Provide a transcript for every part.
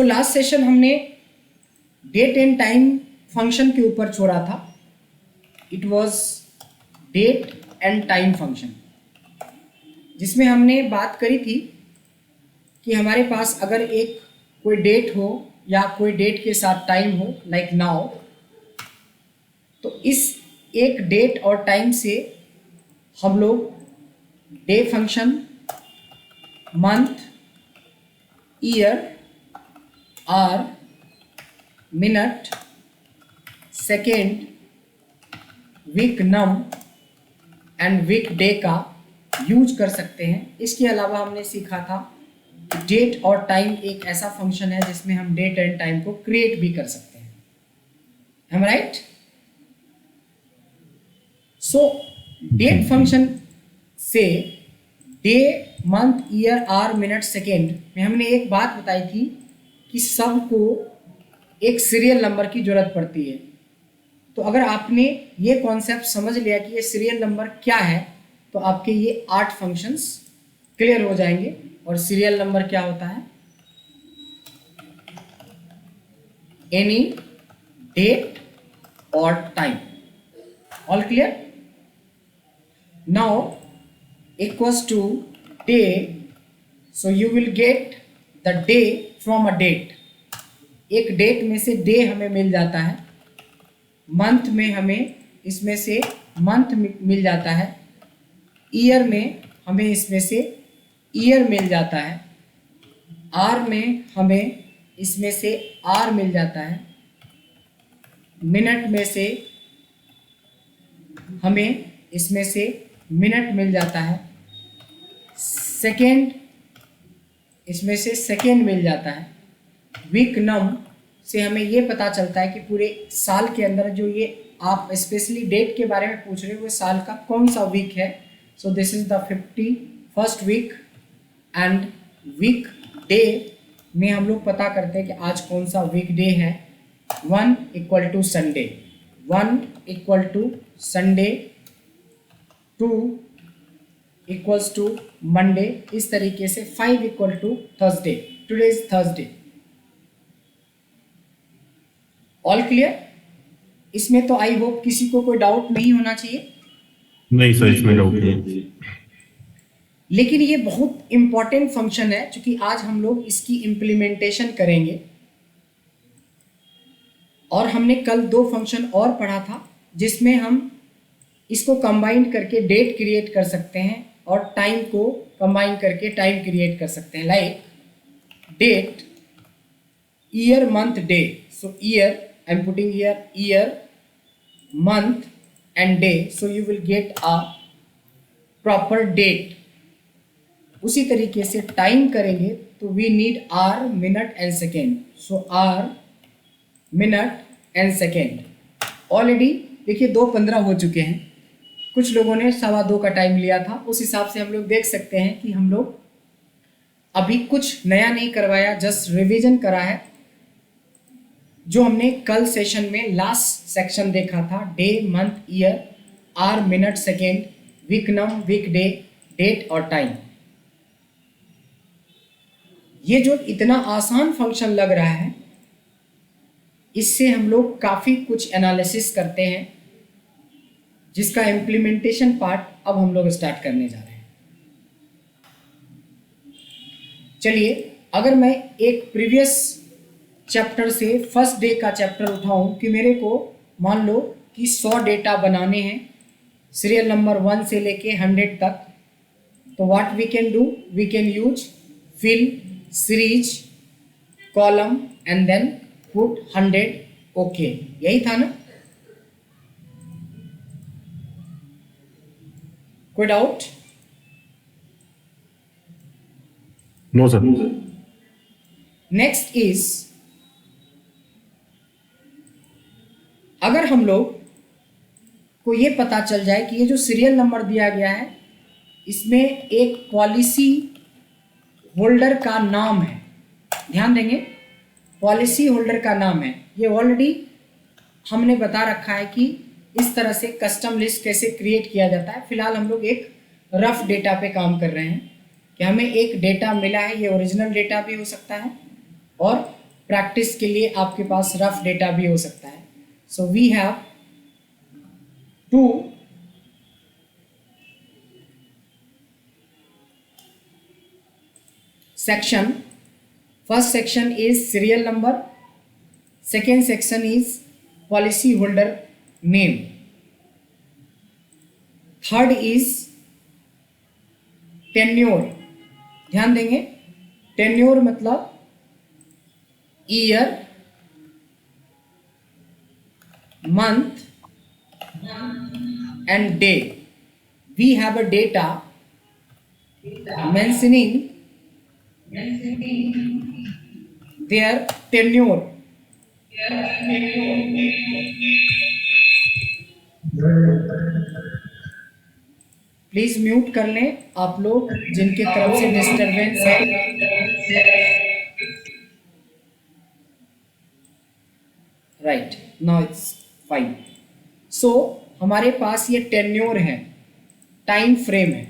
तो last session हमने date and time function के ऊपर छोड़ा था। It was date and time function, जिसमें हमने बात करी थी कि हमारे पास अगर एक कोई डेट हो या कोई डेट के साथ टाइम हो, लाइक नाउ, तो इस एक डेट और टाइम से हम लोग day function, month, year, hour, minute, second, weeknum and weekday का यूज कर सकते हैं। इसके अलावा हमने सीखा था डेट और टाइम एक ऐसा फंक्शन है जिसमें हम डेट एंड टाइम को क्रिएट भी कर सकते हैं। Um right? So date function से day, month, year, hour, minute, second में हमने एक बात बताई थी कि सबको एक सीरियल नंबर की जरूरत पड़ती है। तो अगर आपने ये कॉन्सेप्ट समझ लिया कि ये सीरियल नंबर क्या है, तो आपके ये 8 फंक्शंस क्लियर हो जाएंगे। और सीरियल नंबर क्या होता है? एनी डेट और time. All clear? Now equals to day, so you will get the day from a date. एक डेट में से डे हमें मिल जाता है, मंथ में हमें इसमें से मंथ मिल जाता है, ईयर में हमें इसमें से ईयर मिल जाता है, आर में हमें इसमें से आर मिल जाता है, मिनट में से हमें इसमें से मिनट मिल जाता है, सेकेंड इसमें से सेकेंड मिल जाता है, वीक नम से हमें ये पता चलता है कि पूरे साल के अंदर जो ये आप स्पेशली डेट के बारे में पूछ रहे हो वो साल का कौन सा वीक है। So this is the 51st week. And weekday में हम लोग पता करते हैं कि आज कौन सा वीक डे है। 1 equal to Sunday, 1 equal to Sunday, 2 equals to Monday, इस तरीके से 5 equal to Thursday. Today is Thursday. All clear? इसमें तो आई होप किसी को कोई डाउट नहीं होना चाहिए। नहीं सर, इसमें डाउट नहीं। लेकिन ये बहुत इंपॉर्टेंट फंक्शन है क्योंकि आज हम लोग इसकी इम्प्लीमेंटेशन करेंगे। और हमने कल 2 फंक्शन और पढ़ा था जिसमें हम इसको कंबाइन करके डेट क्रिएट कर सकते हैं और टाइम को कंबाइन करके टाइम क्रिएट कर सकते हैं। Like date, year, month, day. So year, I am putting here year, month and day, so you will get a proper date. उसी तरीके से टाइम करेंगे तो we need hour, minute and second. so hour, minute and second. Already देखिए 2:15 हो चुके हैं। कुछ लोगों ने 2:15 का टाइम लिया था। उस हिसाब से हम लोग देख सकते हैं कि हम लोग अभी कुछ नया नहीं करवाया, जस्ट रिवीजन करा है जो हमने कल सेशन में लास्ट सेक्शन देखा था। Day, month, year, hour, minute, second, weeknum, weekday, date और टाइम। ये जो इतना आसान फंक्शन लग रहा है, इससे हम लोग काफ़ी कुछ एनालिसिस करते हैं जिसका इम्प्लीमेंटेशन पार्ट अब हम लोग स्टार्ट करने जा रहे हैं। चलिए, अगर मैं एक प्रीवियस चैप्टर से फर्स्ट डे का चैप्टर उठाऊं कि मेरे को मान लो कि 100 डेटा बनाने हैं सीरियल नंबर 1 से लेके 100 तक, तो what we can do, we can use fill, series, column and then put 100। Okay, यही था ना? कोई doubt? No sir. Next is, अगर हम लोग को ये पता चल जाए कि ये जो सीरियल नंबर दिया गया है इसमें एक पॉलिसी होल्डर का नाम है, ध्यान देंगे, पॉलिसी होल्डर का नाम है। ये ऑलरेडी हमने बता रखा है कि इस तरह से कस्टम लिस्ट कैसे क्रिएट किया जाता है। फिलहाल हम लोग एक रफ डेटा पे काम कर रहे हैं कि हमें एक डेटा मिला है, ये ओरिजिनल डेटा भी हो सकता है और प्रैक्टिस के लिए आपके पास रफ डेटा भी हो सकता है. So we have to section. First section is serial number, second section is policy holder name, third is tenure. ध्यान देंगे, tenure मतलब year, month and day. We have a data mentioning their tenure. Please mute कर लें आप लोग जिनके तरफ से डिस्टरबेंस है. Right, now it's fine. So हमारे पास ये टेन्योर है, टाइम फ्रेम है.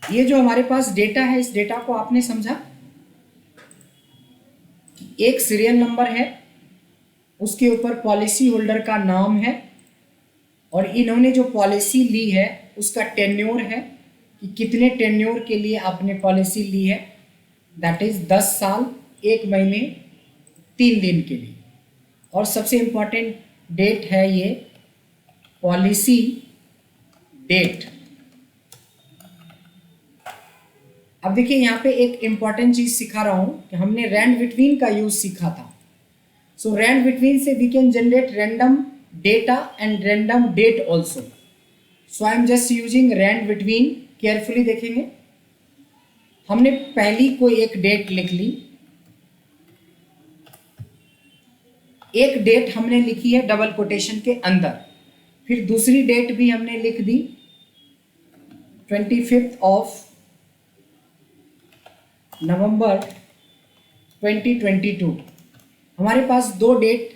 ये जो हमारे पास डेटा है, इस डेटा को आपने समझा कि एक सीरियल नंबर है, उसके ऊपर पॉलिसी होल्डर का नाम है और इन्होंने जो पॉलिसी ली है उसका टेन्योर है कि कितने टेन्योर के लिए आपने पॉलिसी ली है. दैट इज 10 साल 1 महीने 3 दिन के लिए. और सबसे इम्पॉर्टेंट डेट है ये पॉलिसी डेट. अब देखिए यहाँ पे एक इम्पॉर्टेंट चीज सिखा रहा हूं कि हमने रैंड बिटवीन का यूज सीखा था. सो रैंड बिटवीन से we can generate random data and random date also. So I am just using rand between. Carefully देखेंगे, हमने पहली कोई एक डेट लिख ली, एक डेट हमने लिखी है डबल कोटेशन के अंदर, फिर दूसरी डेट भी हमने लिख दी 25 ऑफ नवंबर 2022. हमारे पास दो डेट,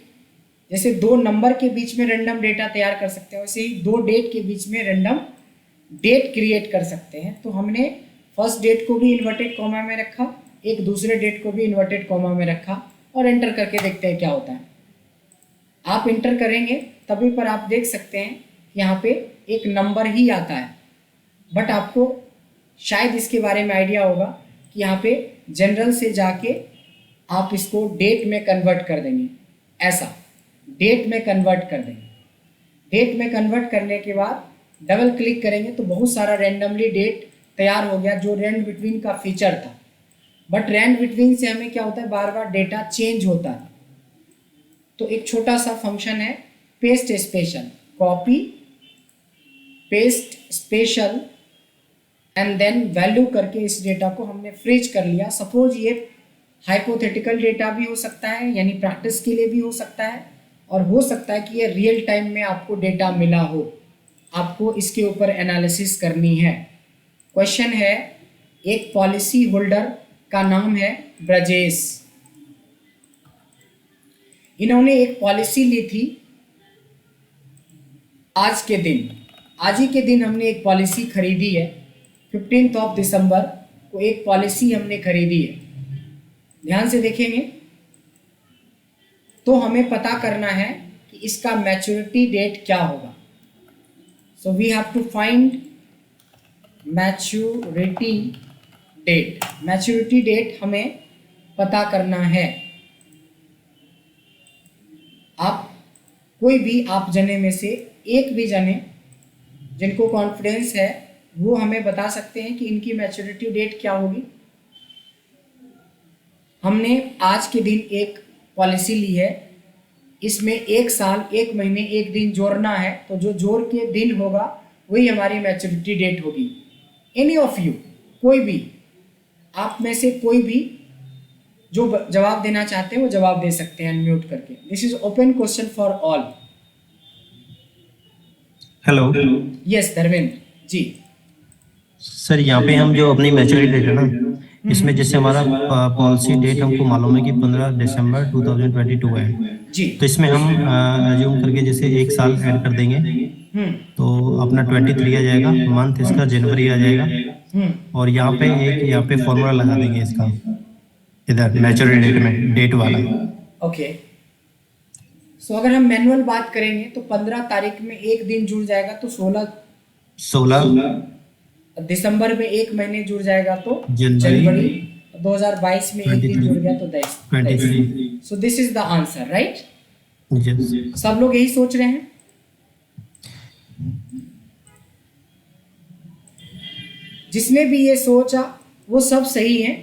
जैसे दो नंबर के बीच में रैंडम डेटा तैयार कर सकते हैं वैसे ही दो डेट के बीच में रैंडम डेट क्रिएट कर सकते हैं. तो हमने फर्स्ट डेट को भी इन्वर्टेड कॉमा में रखा, एक दूसरे डेट को भी इन्वर्टेड कॉमा में रखा और एंटर करके देखते हैं क्या होता है. आप एंटर करेंगे तभी पर आप देख सकते हैं यहाँ पे एक नंबर ही आता है. बट आपको शायद इसके बारे में आइडिया होगा कि यहाँ पे जनरल से जाके आप इसको डेट में कन्वर्ट कर देंगे. ऐसा डेट में कन्वर्ट कर देंगे. डेट में कन्वर्ट करने के बाद डबल क्लिक करेंगे तो बहुत सारा रैंडमली डेट तैयार हो गया जो रैंड बिटवीन का फीचर था. बट रैंड बिटवीन से हमें क्या होता है, बार बार डेटा चेंज होता है. तो एक छोटा सा फंक्शन है paste special, copy paste special and then value करके इस डेटा को हमने फ्रीज कर लिया. सपोज ये हाइपोथेटिकल डेटा भी हो सकता है, यानी प्रैक्टिस के लिए भी हो सकता है, और हो सकता है कि ये रियल टाइम में आपको डेटा मिला हो, आपको इसके ऊपर एनालिसिस करनी है. क्वेश्चन है, एक पॉलिसी होल्डर का नाम है ब्रजेश. इन्होंने एक पॉलिसी ली थी आज के दिन, आज ही के दिन हमने एक पॉलिसी खरीदी है. 15 ऑफ दिसंबर को एक पॉलिसी हमने खरीदी है. ध्यान से देखेंगे तो हमें पता करना है कि इसका मैच्योरिटी डेट क्या होगा. So we have to find maturity date. Maturity date हमें पता करना है. आप कोई भी आप जने में से एक भी जने जिनको कॉन्फिडेंस है वो हमें बता सकते हैं कि इनकी मैच्योरिटी डेट क्या होगी. हमने आज के दिन एक पॉलिसी ली है, इसमें 1 साल 1 महीने 1 दिन जोड़ना है, तो जो जोड़ के दिन होगा वही हमारी मैच्योरिटी डेट होगी. एनी ऑफ यू, कोई भी आप में से कोई भी जो जवाब देना चाहते हैं वो जवाब दे सकते हैं अनम्यूट करके. This is open question for all. Hello. Yes Dharmendra ji. Sir यहाँ पे हम जो अपनी मैच्योरिटी डेट है ना, इसमें जैसे हमारा पॉलिसी डेट हमको मालूम है कि 15 दिसंबर 2022 है, जी। तो इसमें हम एज्यूम करके जैसे 1 साल ऐड कर देंगे, तो अपना 23 आ जाएगा, मंथ इसका जनवरी आ जाएगा, और यहाँ पे फॉर्मूला लगा देंगे इसका, इधर मैच्योरिटी डेट में, डेट वाला। ओके, सो अगर हम मैनुअल बात करेंगे तो 15 तारीख में एक दिन जुड़ जाएगा तो 16 दिसंबर में एक महीने जुड़ जाएगा तो जनवरी, 2022 में एक दिन जुड़ गया तो 23। सो this is the answer, right? सब लोग यही सोच रहे हैं? जिसने भी ये सोचा वो सब सही है,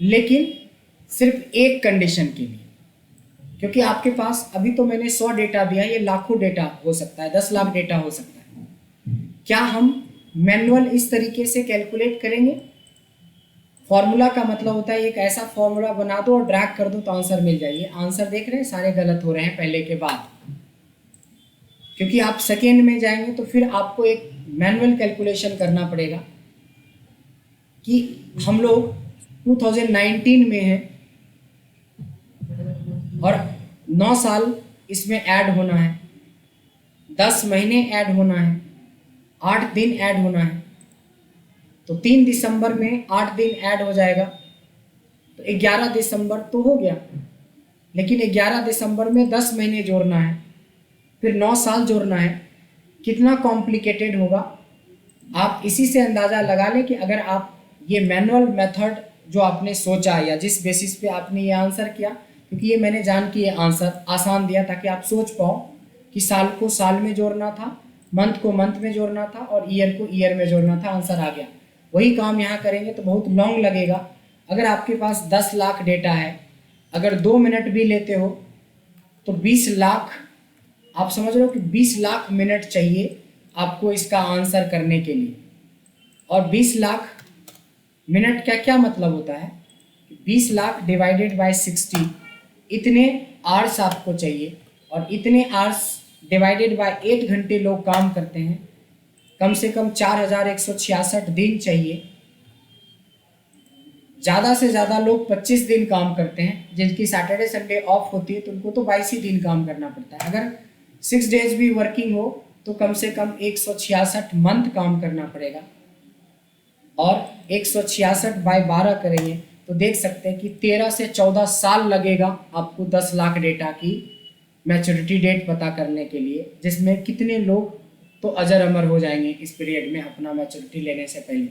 लेकिन सिर्फ एक कंडीशन के लिए, क्योंकि आपके पास अभी तो मैंने 100 डेटा दिया, ये लाखों डेटा हो सकता है, 10 लाख डेटा हो सकता है। क्या हम मैनुअल इस तरीके से कैलकुलेट करेंगे? फॉर्मूला का मतलब होता है एक ऐसा फॉर्मूला बना दो और ड्रैग कर दो तो आंसर मिल जाए। आंसर देख रहे हैं सारे गलत हो रहे हैं पहले के बाद, क्योंकि आप सेकेंड में जाएंगे तो फिर आपको एक मैनुअल कैलकुलेशन करना पड़ेगा कि हम लोग 2019 में हैं और 9 साल इसमें ऐड होना है, 10 महीने ऐड होना है, 8 दिन ऐड होना है, तो 3 दिसंबर में 8 दिन ऐड हो जाएगा तो 11 दिसंबर तो हो गया, लेकिन 11 दिसंबर में 10 महीने जोड़ना है, फिर 9 साल जोड़ना है। कितना कॉम्प्लिकेटेड होगा आप इसी से अंदाज़ा लगा लें कि अगर आप ये मैनुअल मेथड जो आपने सोचा या जिस बेसिस पे आपने ये आंसर किया, क्योंकि ये मैंने जान के ये आंसर आसान दिया ताकि आप सोच पाओ कि साल को साल में जोड़ना था, मंथ को मंथ में जोड़ना था और ईयर को ईयर में जोड़ना था, आंसर आ गया। वही काम यहाँ करेंगे तो बहुत लॉन्ग लगेगा। अगर आपके पास 10 लाख डेटा है, अगर 2 मिनट भी लेते हो तो 20 लाख, आप समझ रहे हो कि 20 लाख मिनट चाहिए आपको इसका आंसर करने के लिए। और 20 लाख मिनट का क्या मतलब होता है? 20 लाख डिवाइडेड बाय 60, इतने आवर्स आपको चाहिए, और इतने आवर्स डिवाइडेड बाय 8 घंटे लोग काम करते हैं, कम से कम 4166 दिन चाहिए। ज़्यादा से ज़्यादा लोग 25 दिन काम करते हैं, जिनकी सैटरडे संडे ऑफ होती है तो उनको तो 22 ही दिन काम करना पड़ता है। अगर 6 डेज भी वर्किंग हो तो कम से कम 166 मंथ काम करना पड़ेगा, और 166 बाय 12 करेंगे तो देख सकते हैं कि 13 से 14 साल लगेगा आपको 10 लाख डेटा की मैच्योरिटी डेट पता करने के लिए, जिसमें कितने लोग तो अजर अमर हो जाएंगे इस पीरियड में अपना मैच्योरिटी लेने से पहले।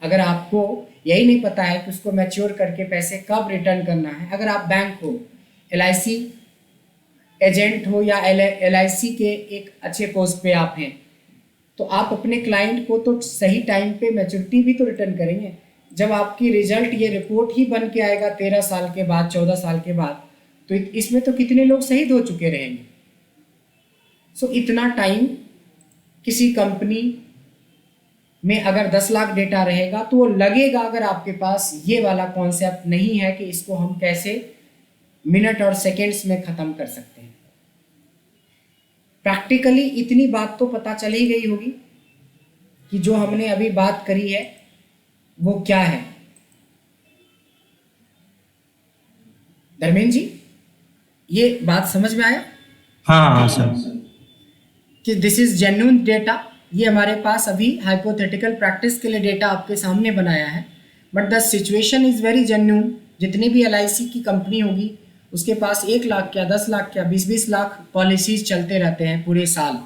अगर आपको यही नहीं पता है कि उसको मैच्योर करके पैसे कब रिटर्न करना है, अगर आप बैंक हो, LIC एजेंट हो या LIC के एक अच्छे पोस्ट पे आप हैं, तो आप अपने क्लाइंट को तो सही टाइम पे मैच्योरिटी भी तो रिटर्न करेंगे। जब आपकी रिजल्ट ये रिपोर्ट ही बन के आएगा 13 साल के बाद, 14 साल के बाद, तो इसमें तो कितने लोग शहीद हो चुके रहेंगे। सो इतना टाइम किसी कंपनी में अगर 10 लाख डेटा रहेगा तो वो लगेगा, अगर आपके पास ये वाला कॉन्सेप्ट नहीं है कि इसको हम कैसे मिनट और सेकेंड्स में ख़त्म कर सकते हैं। प्रैक्टिकली इतनी बात तो पता चल ही गई होगी कि जो हमने अभी बात करी है वो क्या है। धर्मेंद्र जी, ये बात समझ में आया? हाँ सर, कि दिस इज जेन्युइन डेटा। ये हमारे पास अभी हाइपोथेटिकल प्रैक्टिस के लिए डेटा आपके सामने बनाया है, but the situation is very genuine. जितनी भी LIC की कंपनी होगी उसके पास 1 लाख क्या, 10 लाख क्या, 20-20 लाख पॉलिसीज चलते रहते हैं पूरे साल।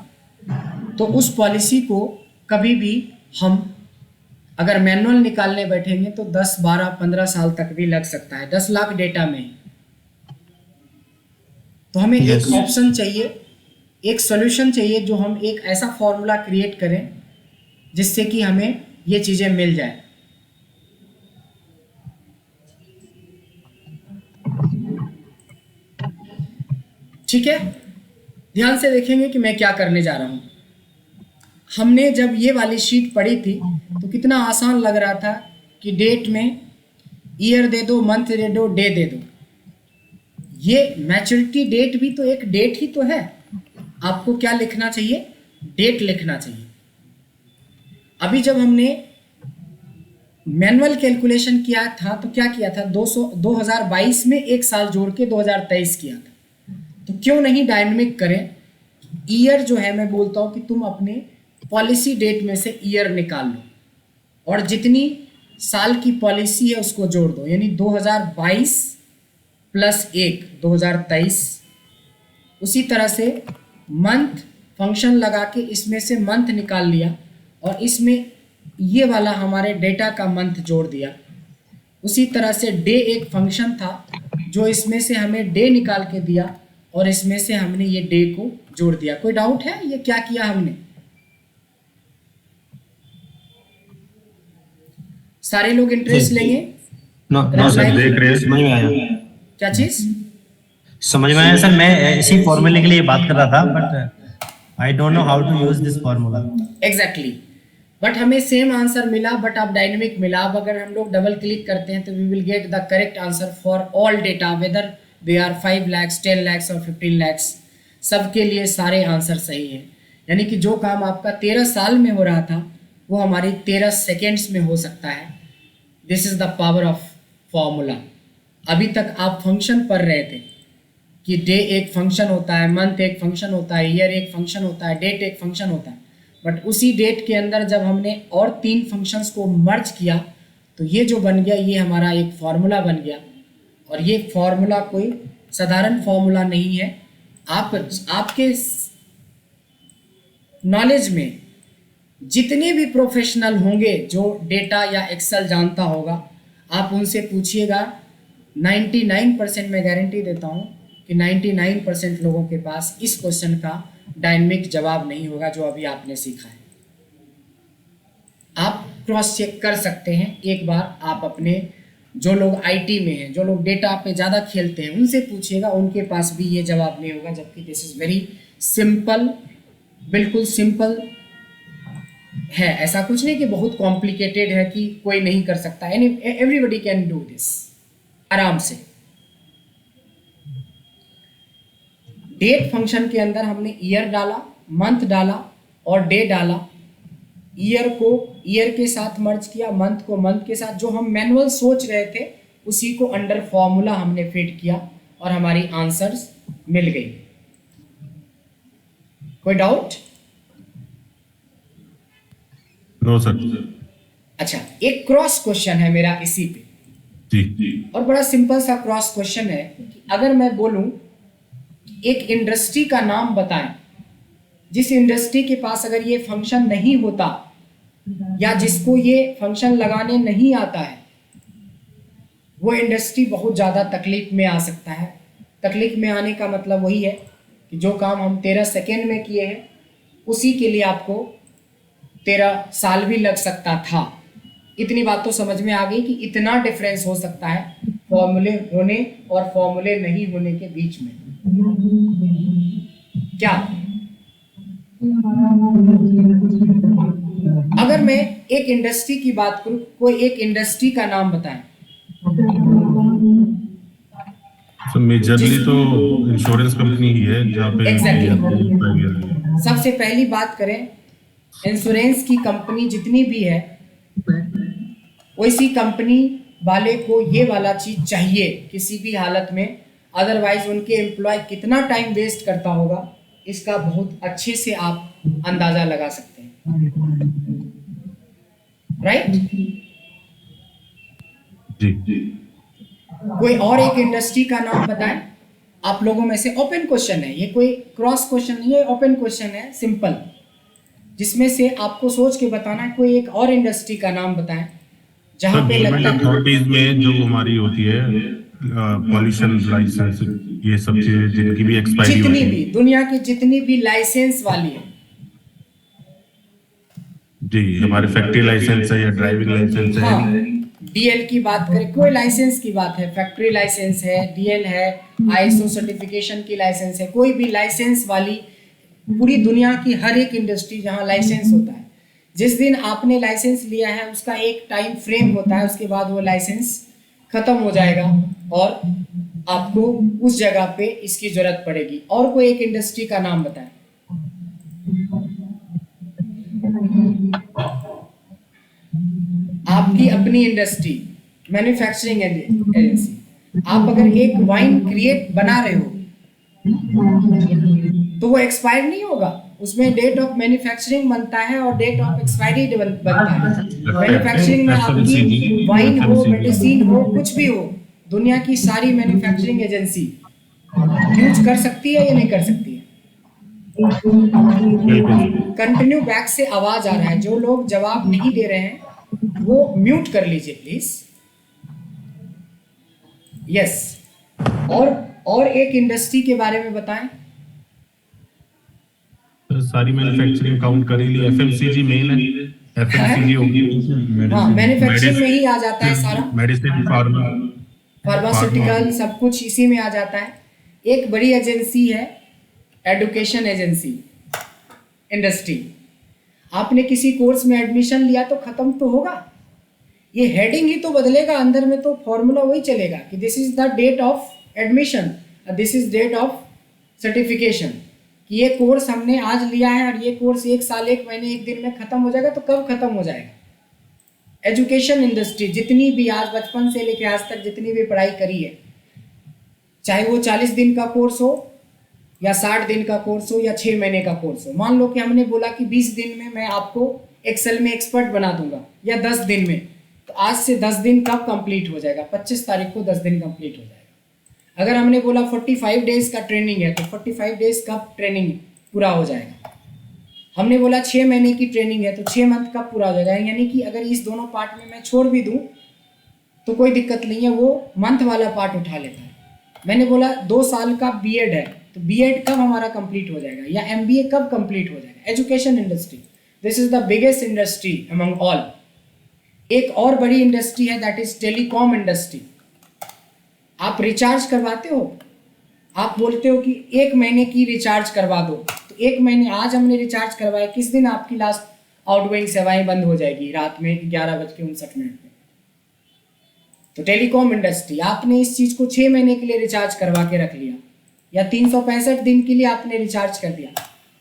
तो उस पॉलिसी को कभी भी हम अगर मैनुअल निकालने बैठेंगे तो 10, 12, 15 साल तक भी लग सकता है 10 लाख डेटा में। तो हमें एक ऑप्शन चाहिए, एक सॉल्यूशन चाहिए, जो हम एक ऐसा फॉर्मूला क्रिएट करें जिससे कि हमें ये चीज़ें मिल जाए। ठीक है, ध्यान से देखेंगे कि मैं क्या करने जा रहा हूँ। हमने जब ये वाली शीट पढ़ी थी तो कितना आसान लग रहा था कि डेट में ईयर दे दो, मंथ दे दो, डे दे दो। ये मैच्योरिटी डेट भी तो एक डेट ही तो है। आपको क्या लिखना चाहिए? डेट लिखना चाहिए। अभी जब हमने मैनुअल कैलकुलेशन किया था तो क्या किया था? 2022 में एक साल जोड़ के 2023 किया था। तो क्यों नहीं डायनेमिक करें। ईयर जो है, मैं बोलता हूं कि तुम अपने पॉलिसी डेट में से ईयर निकाल लो और जितनी साल की पॉलिसी है उसको जोड़ दो, यानी 2022 प्लस 1 2023। उसी तरह से मंथ फंक्शन लगा के इसमें से मंथ निकाल लिया और इसमें ये वाला हमारे डेटा का मंथ जोड़ दिया। उसी तरह से डे एक फंक्शन था जो इसमें से हमें डे निकाल के दिया और इसमें से हमने ये डे को जोड़ दिया। कोई डाउट है ये क्या किया हमने? सारे लोग इंटरेस्ट लेंगे? नो सर, देख रहे हैं। समझ में आया। क्या चीज समझ में आया सर, मैं इसी फॉर्मूले के लिए बात कर रहा था, but I don't know how to use this formula. Exactly, but हमें सेम आंसर मिला, बट अब डायनेमिक मिला। अब अगर हम लोग डबल क्लिक करते हैं तो we will get the correct answer for all data, whether they are 5 lakhs 10 lakhs और 15 lakhs, सबके लिए सारे आंसर सही हैं। यानी कि जो काम आपका 13 साल में हो रहा था वो हमारी 13 सेकेंड्स में हो सकता है। This is the power of formula. अभी तक आप फंक्शन पढ़ रहे थे कि डे एक फंक्शन होता है, मंथ एक फंक्शन होता है, ईयर एक फंक्शन होता है, डेट एक फंक्शन होता है, बट उसी डेट के अंदर जब हमने और 3 फंक्शंस को मर्ज किया तो ये जो बन गया ये हमारा एक फॉर्मूला बन गया। और ये फॉर्मूला कोई साधारण फॉर्मूला नहीं है। आपके नॉलेज में जितने भी प्रोफेशनल होंगे जो डेटा या एक्सेल जानता होगा, आप उनसे पूछिएगा, 99% मैं गारंटी देता हूँ कि 99% लोगों के पास इस क्वेश्चन का डायनेमिक जवाब नहीं होगा जो अभी आपने सीखा है। आप क्रॉस चेक कर सकते हैं एक बार। आप अपने जो लोग आईटी में हैं, जो लोग डेटा पे ज़्यादा खेलते हैं, उनसे पूछिएगा, उनके पास भी ये जवाब नहीं होगा। जबकि दिस इज़ वेरी सिंपल, बिल्कुल सिंपल है। ऐसा कुछ नहीं कि बहुत कॉम्प्लिकेटेड है कि कोई नहीं कर सकता। एवरीबडी कैन डू दिस आराम से। डेट फंक्शन के अंदर हमने ईयर डाला, मंथ डाला और डे डाला। ईयर को ईयर के साथ मर्ज किया, मंथ को मंथ के साथ। जो हम मैनुअल सोच रहे थे उसी को अंडर फॉर्मूला हमने फिट किया और हमारी आंसर्स मिल गई। कोई डाउट? No sir. अच्छा, एक क्रॉस क्वेश्चन है मेरा इसी पे जी। और बड़ा सिंपल सा क्रॉस क्वेश्चन है। अगर मैं बोलूं एक इंडस्ट्री का नाम बताएं जिस इंडस्ट्री के पास अगर ये फंक्शन नहीं होता या जिसको ये फंक्शन लगाने नहीं आता है, वो इंडस्ट्री बहुत ज़्यादा तकलीफ में आ सकता है। तकलीफ में आने का मतलब वही है कि जो काम हम 13 सेकेंड में किए हैं उसी के लिए आपको 13 साल भी लग सकता था। इतनी बात तो समझ में आ गई कि इतना डिफरेंस हो सकता है फॉर्मूले होने और फॉर्मूले नहीं होने के बीच में। क्या अगर मैं एक इंडस्ट्री की बात करूं, कोई एक इंडस्ट्री का नाम बताएं। सर मेजरली तो इंश्योरेंस कंपनी ही है जहाँ पे एग्जैक्टली। सबसे पहली बात करें, इंश्योरेंस की कंपनी जितनी भी है वैसी कंपनी वाले को ये वाला चीज चाहिए किसी भी हालत में, अदरवाइज उनके एम्प्लॉय कितना टाइम वेस्ट करता होगा इसका बहुत अच्छे से आप अंदाजा लगा सकते हैं। राइट? जी। कोई और एक इंडस्ट्री का नाम बताएं आप लोगों में से। ओपन क्वेश्चन है ये, कोई क्रॉस क्वेश्चन नहीं है, ओपन क्वेश्चन है, सिंपल, जिसमें से आपको सोच के बताना है। कोई एक और इंडस्ट्री का नाम बताएं जहां पे लगता है अथॉरिटीज में जो हमारी होती है पॉल्यूशन लाइसेंस, ये सब चीजें जिनकी भी एक्सपायरी जितनी होती भी दुनिया की जितनी भी लाइसेंस वाली है। जी, हमारे फैक्ट्री लाइसेंस है या ड्राइविंग लाइसेंस है। हाँ, डीएल की बात करें, कोई लाइसेंस की बात है, फैक्ट्री लाइसेंस है, डीएल है, आईएसओ सर्टिफिकेशन की लाइसेंस है, कोई भी लाइसेंस वाली पूरी दुनिया की हर एक इंडस्ट्री जहाँ लाइसेंस होता है, जिस दिन आपने लाइसेंस लिया है उसका एक टाइम फ्रेम होता है, उसके बाद वो लाइसेंस खत्म हो जाएगा और आपको उस जगह पे इसकी जरूरत पड़ेगी। और कोई एक इंडस्ट्री का नाम बताएं। आपकी अपनी इंडस्ट्री, मैन्युफैक्चरिंग एजेंसी, आप अगर एक वाइन क्रिएट बना रहे हो तो वो एक्सपायर नहीं होगा, उसमें डेट ऑफ मैन्युफैक्चरिंग बनता है और डेट ऑफ एक्सपायरी बनता है। मैन्युफैक्चरिंग में आपकी वाइन हो, मेडिसिन हो, कुछ भी हो, दुनिया की सारी मैन्युफैक्चरिंग एजेंसी यूज कर सकती है या नहीं कर सकती है? बिल्कुल। कंटिन्यू बैक से आवाज आ रहा है, जो लोग जवाब नहीं दे रहे हैं वो म्यूट कर लीजिए प्लीज। यस। और एक इंडस्ट्री के बारे में बताएं। तो सारी मैन्युफैक्चरिंग काउंट कर ही ली, एफएमसीजी मेन है, एफएमसीजी होगी, हाँ, मैन्युफैक्चरिंग में ही आ जाता है सारा, मेडिसिन, फार्मा, फार्मास्यूटिकल सब कुछ इसी में आ जाता है। एक बड़ी एजेंसी है एजुकेशन एजेंसी, इंडस्ट्री। आपने किसी कोर्स में एडमिशन लिया तो खत्म तो होगा, ये हेडिंग ही तो बदलेगा, अंदर में तो फॉर्मूला वही चलेगा कि this is the date of admission, this is date of certification, कि ये कोर्स हमने आज लिया है और ये कोर्स 1 साल 1 महीने 1 दिन में खत्म हो जाएगा, तो कब खत्म हो जाएगा। एजुकेशन इंडस्ट्री जितनी भी आज बचपन से लेकर आज तक जितनी भी पढ़ाई करी है, चाहे वो 40 दिन का कोर्स हो या 60 दिन का कोर्स हो या 6 महीने का कोर्स हो। मान लो कि हमने बोला कि 20 दिन में मैं आपको एक्सेल में एक्सपर्ट बना दूंगा या 10 दिन में, तो आज से 10 दिन कब कंप्लीट हो जाएगा? 25 तारीख को 10 दिन कंप्लीट हो जाएगा। अगर हमने बोला 45 डेज का ट्रेनिंग है तो 45 डेज कब ट्रेनिंग पूरा हो जाएगा? हमने बोला 6 महीने की ट्रेनिंग है तो 6 मंथ कब पूरा हो जाएगा? यानी कि अगर इस दोनों पार्ट में मैं छोड़ भी दूं तो कोई दिक्कत नहीं है, वो मंथ वाला पार्ट उठा लेता है। मैंने बोला 2 साल का बीएड है तो बीएड कब हमारा कंप्लीट हो जाएगा, या एमबीए कब कंप्लीट हो जाएगा? Education industry, this is the biggest industry among all. एक और बड़ी इंडस्ट्री है दैट इज टेलीकॉम इंडस्ट्री। आप रिचार्ज करवाते हो, आप बोलते हो कि 1 महीने की रिचार्ज करवा दो, तो 1 महीने आज हमने रिचार्ज करवाया, किस दिन आपकी लास्ट आउटगोइंग सेवाएं बंद हो जाएगी? रात में 11:59 में। तो टेलीकॉम इंडस्ट्री, आपने इस चीज को 6 महीने के लिए रिचार्ज करवा के रख लिया या 365 दिन के लिए आपने रिचार्ज कर दिया,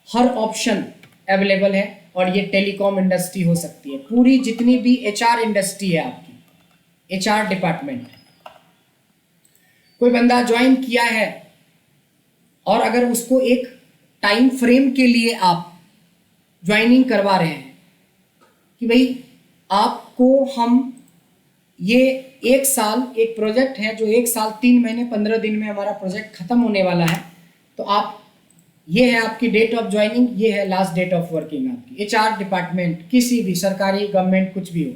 हर ऑप्शन अवेलेबल है और ये टेलीकॉम इंडस्ट्री हो सकती है। पूरी जितनी भी एचआर इंडस्ट्री है आपकी, एचआर डिपार्टमेंट, कोई बंदा ज्वाइन किया है और अगर उसको एक टाइम फ्रेम के लिए आप ज्वाइनिंग करवा रहे हैं कि भाई आपको हम ये 1 साल, एक प्रोजेक्ट है जो 1 साल 3 महीने 15 दिन में हमारा प्रोजेक्ट खत्म होने वाला है, तो आप, ये है आपकी डेट ऑफ ज्वाइनिंग, ये है लास्ट डेट ऑफ वर्किंग आपकी। एचआर डिपार्टमेंट किसी भी सरकारी, गवर्नमेंट, कुछ भी हो,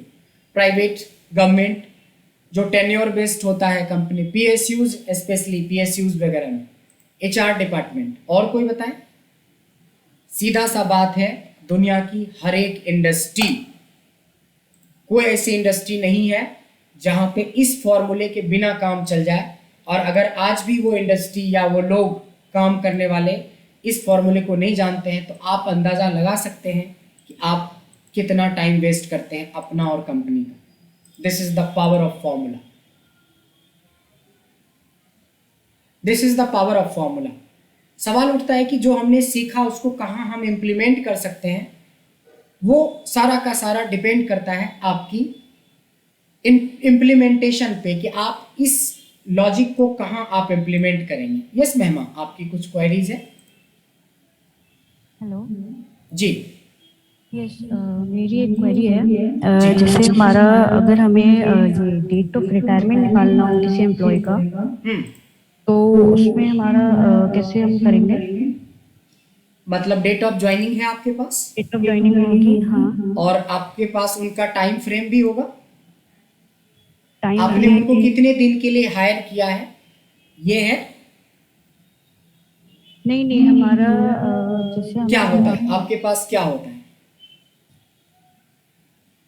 प्राइवेट, गवर्नमेंट, जो टेन्योर बेस्ड होता है कंपनी, पीएसयूज, स्पेशली पीएसयूज वगैरह में एचआर डिपार्टमेंट। और कोई बताए? सीधा सा बात है, दुनिया की हर एक इंडस्ट्री, कोई ऐसी इंडस्ट्री नहीं है जहां पे इस फॉर्मूले के बिना काम चल जाए। और अगर आज भी वो इंडस्ट्री या वो लोग काम करने वाले इस फॉर्मूले को नहीं जानते हैं तो आप अंदाज़ा लगा सकते हैं कि आप कितना टाइम वेस्ट करते हैं अपना और कंपनी का। This is the power of formula, this is the power of formula. सवाल उठता है कि जो हमने सीखा उसको कहाँ हम इम्प्लीमेंट कर सकते हैं। वो सारा का सारा डिपेंड करता है आपकी इम्प्लीमेंटेशन पे कि आप इस लॉजिक को कहाँ आप इम्प्लीमेंट करेंगे। यस महिमा, आपकी कुछ क्वेरीज है? हेलो जी। यस, मेरी एक क्वेरी है। जैसे हमारा, अगर हमें ये डेट ऑफ रिटायरमेंट निकालना हो किसी एम्प्लॉय का, तो उसमें हमारा कैसे हम करेंगे? मतलब डेट ऑफ ज्वाइनिंग है आपके पास, डेट ऑफ ज्वाइनिंग होगी, हाँ। और आपके पास उनका टाइम फ्रेम भी होगा। टाइम आपने उनको कितने दिन के लिए हायर किया है, ये है? नहीं, हमारा जैसे क्या होता है आपके पास, क्या होता है?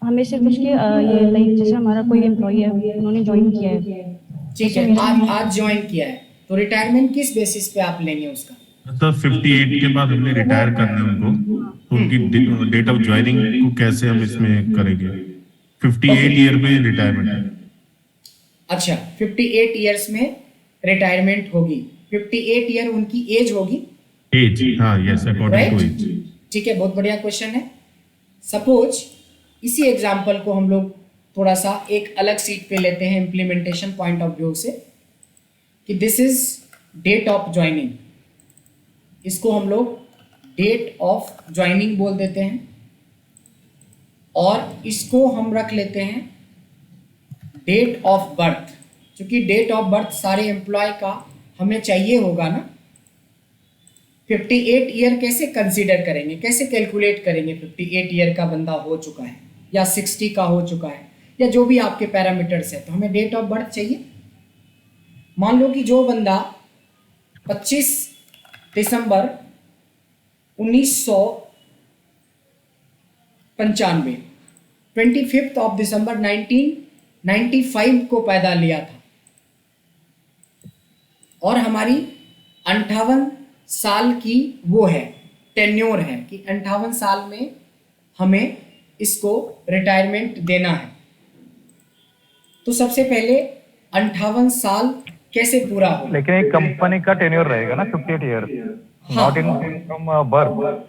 हमें सिर्फ उसके ये लाइक जैसे हमारा कोई एम्प्लॉय है, उन्होंने ज्वाइन किया है, ठीक है, आज ज्वाइन किया है, तो रिटायरमेंट किस बेसिस पे आप लेंगे उसका? मतलब 58 के बाद हमने रिटायर करना है उनको, तो उनकी डेट ऑफ ज्वाइनिंग को कैसे हम इसमें करेंगे? 58 ईयर में रिटायरमेंट है। अच्छा, 58 ईयर्स में रिटायरमेंट होगी। 58 ईयर उनकी एज होगी, एज, हाँ, यस, अकॉर्डिंग टू एज। ठीक है, बहुत बढ़िया क्वेश्चन है। सपोज इसी एग्जाम्पल को हम लोग थोड़ा सा एक अलग सीट पे लेते हैं इम्प्लीमेंटेशन पॉइंट ऑफ व्यू से, कि this is date of joining. इसको हम लोग डेट ऑफ ज्वाइनिंग बोल देते हैं, और इसको हम रख लेते हैं डेट ऑफ बर्थ, क्योंकि डेट ऑफ बर्थ सारे एम्प्लॉय का हमें चाहिए होगा ना। 58 ईयर कैसे कंसीडर करेंगे, कैसे कैलकुलेट करेंगे 58 ईयर का बंदा हो चुका है या 60 का हो चुका है या जो भी आपके पैरामीटर्स है, तो हमें डेट ऑफ बर्थ चाहिए। मान लो कि जो बंदा 25 दिसंबर 1995 25 ऑफ दिसंबर 1995 को पैदा लिया था और हमारी 58 साल की वो है टेन्योर है कि 58 साल में हमें इसको रिटायरमेंट देना है, तो सबसे पहले 58 साल कैसे पूरा हो। लेकिन एक कंपनी का टेन्योर रहेगा ना 58 year, not in from birth.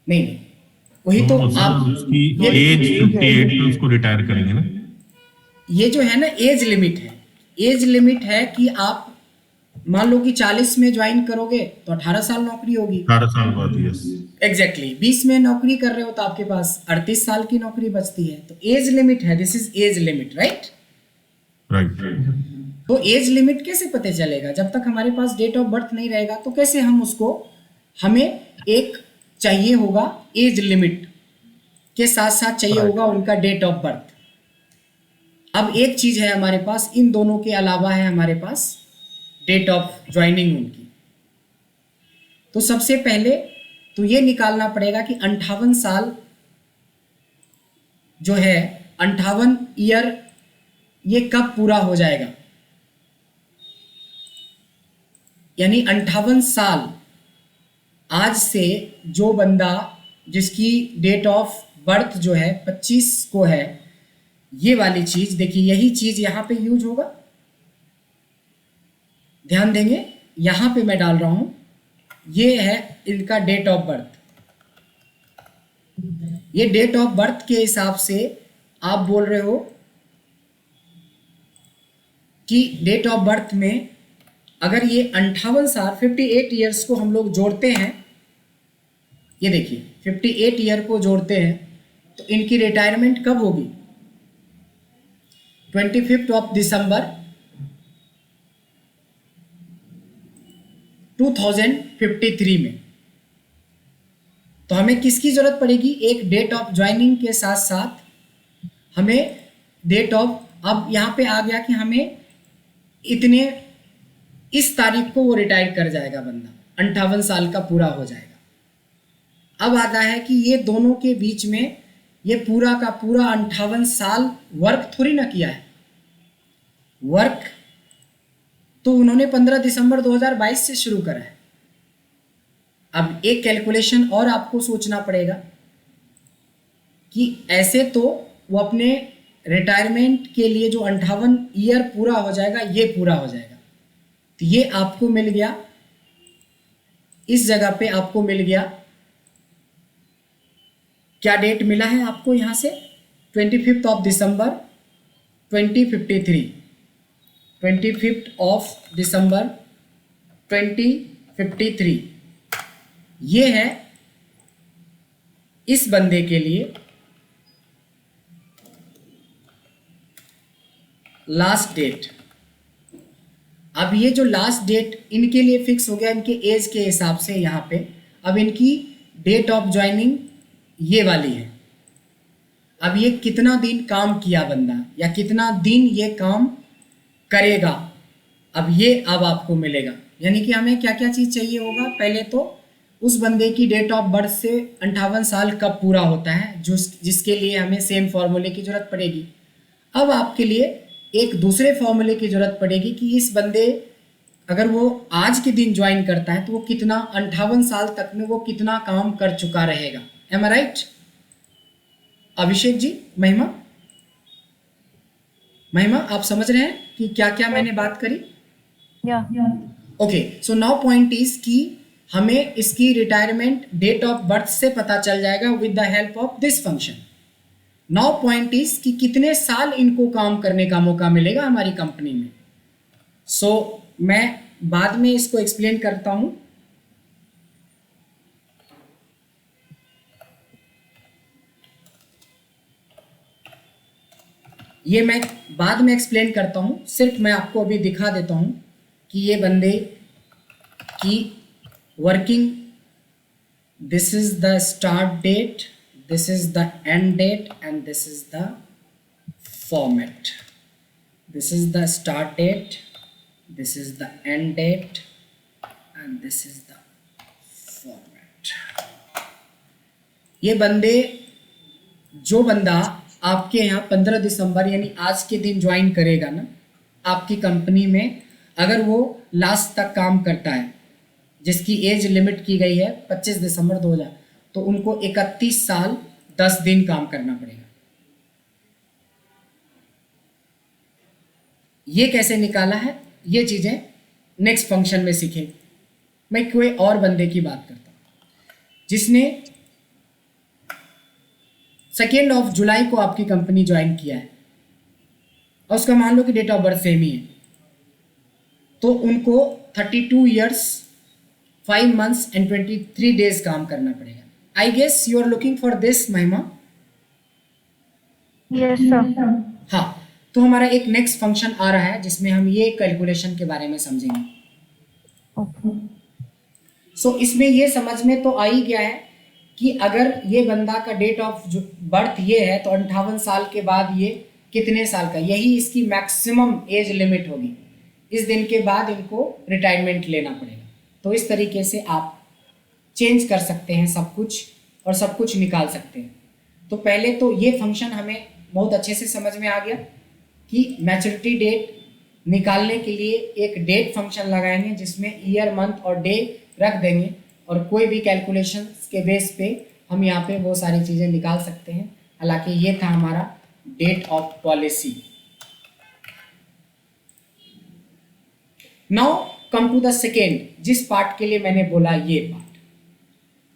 नहीं, वही तो आप उसकी एज 58 पे उसको रिटायर करेंगे ना। ये जो है ना एज लिमिट है, एज लिमिट है कि आप मान लो कि 40 में ज्वाइन करोगे तो 18 साल नौकरी होगी। 18 साल बाद, यस एग्जैक्टली 20 में नौकरी कर रहे हो तो आपके पास 38 साल की नौकरी बचती है, तो एज लिमिट है, this is age limit, right. तो एज लिमिट कैसे पता चलेगा, जब तक हमारे पास डेट ऑफ बर्थ नहीं रहेगा तो कैसे हम उसको, हमें एक चाहिए होगा एज लिमिट के साथ साथ चाहिए होगा उनका डेट ऑफ बर्थ। अब एक चीज है हमारे पास, इन दोनों के अलावा है हमारे पास डेट ऑफ ज्वाइनिंग उनकी। तो सबसे पहले तो ये निकालना पड़ेगा कि 58 साल जो है 58 ईयर ये कब पूरा हो जाएगा, यानी 58 साल आज से जो बंदा जिसकी डेट ऑफ बर्थ जो है 25 को है, ये वाली चीज देखिए, यही चीज यहां पे यूज होगा, ध्यान देंगे यहां पे मैं डाल रहा हूं, ये है इनका डेट ऑफ बर्थ। ये डेट ऑफ बर्थ के हिसाब से आप बोल रहे हो कि डेट ऑफ बर्थ में अगर ये 58 साल 58 ईयर्स को हम लोग जोड़ते हैं, ये देखिए 58 ईयर को जोड़ते हैं तो इनकी रिटायरमेंट कब होगी, 25 ऑफ दिसंबर 2053 में। तो हमें किसकी जरूरत पड़ेगी, एक डेट ऑफ ज्वाइनिंग के साथ साथ हमें डेट ऑफ, अब यहां पे आ गया कि हमें इतने इस तारीख को वो रिटायर कर जाएगा बंदा, 58 साल का पूरा हो जाएगा। अब आता है कि ये दोनों के बीच में ये पूरा का पूरा 58 साल वर्क थोड़ी ना किया है, वर्क तो उन्होंने 15 दिसंबर 2022 से शुरू करा है। अब एक कैलकुलेशन और आपको सोचना पड़ेगा कि ऐसे तो वो अपने रिटायरमेंट के लिए जो 58 ईयर पूरा हो जाएगा ये पूरा हो जाएगा, तो ये आपको मिल गया, इस जगह पे आपको मिल गया, क्या डेट मिला है आपको यहां से, 25 ऑफ दिसंबर 2053, 25 ऑफ दिसंबर 2053, ये है इस बंदे के लिए लास्ट डेट। अब ये जो लास्ट डेट इनके लिए फिक्स हो गया इनके एज के हिसाब से यहाँ पे, अब इनकी डेट ऑफ ज्वाइनिंग ये वाली है। अब ये कितना दिन काम किया बंदा या कितना दिन ये काम करेगा, अब ये अब आपको मिलेगा। यानी कि हमें क्या क्या चीज़ चाहिए होगा, पहले तो उस बंदे की डेट ऑफ बर्थ से 58 साल कब पूरा होता है, जो जिसके लिए हमें सेम फॉर्मूले की जरूरत पड़ेगी। अब आपके लिए एक दूसरे फॉर्मूले की जरूरत पड़ेगी कि इस बंदे अगर वो आज के दिन ज्वाइन करता है तो वो कितना 58 साल तक में वो कितना काम कर चुका रहेगा। एम आई राइट अभिषेक जी, महिमा आप समझ रहे हैं कि क्या क्या मैंने बात करी? Okay, so now point is कि हमें इसकी रिटायरमेंट डेट ऑफ बर्थ से पता चल जाएगा with the help of this function. Now point is कि कितने साल इनको काम करने का मौका मिलेगा हमारी कंपनी में। सो मैं बाद में इसको एक्सप्लेन करता हूं ये मैं बाद में एक्सप्लेन करता हूँ, सिर्फ मैं आपको अभी दिखा देता हूँ कि ये बंदे की working, this is the start date, this is the end date and this is the format. This is the start date, this is the end date and this is the format. ये बंदे, जो बंदा आपके यहाँ 15 दिसंबर यानी आज के दिन ज्वाइन करेगा ना आपकी कंपनी में, अगर वो लास्ट तक काम करता है, जिसकी एज लिमिट की गई है 25 दिसंबर 2000, तो उनको 31 साल 10 दिन काम करना पड़ेगा. ये कैसे निकाला है, ये चीज़ें नेक्स्ट फंक्शन में सीखेंगे. मैं कोई और बंदे की बात करता हूँ जिसने 2 जुलाई को आपकी कंपनी ज्वाइन किया है और उसका मान लो कि डेट ऑफ बर्थ सेम ही है, तो उनको 32 ईयर्स 5 मंथ्स एंड 23 डेज काम करना पड़ेगा. I guess you are looking for this Mahima. Yes sir. हाँ, तो हमारा एक नेक्स्ट फंक्शन आ रहा है जिसमें हम ये कैलकुलेशन के बारे में समझेंगे. ओके. सो इसमें ये समझ में तो आ ही गया है कि अगर ये बंदा का डेट ऑफ बर्थ ये है तो 58 साल के बाद ये कितने साल का, यही इसकी मैक्सिमम एज लिमिट होगी. इस दिन के बाद इनको रिटायरमेंट लेना पड़ेगा. तो इस तरीके से आप चेंज कर सकते हैं सब कुछ और सब कुछ निकाल सकते हैं. तो पहले तो ये फंक्शन हमें बहुत अच्छे से समझ में आ गया कि मैच्योरिटी डेट निकालने के लिए एक डेट फंक्शन लगाएंगे जिसमें ईयर, मंथ और डे रख देंगे और कोई भी कैलकुलेशंस के बेस पे हम यहाँ पे वो सारी चीज़ें निकाल सकते हैं. हालांकि ये था हमारा date of policy. Now come to the second, जिस पार्ट के लिए मैंने बोला ये पार्ट.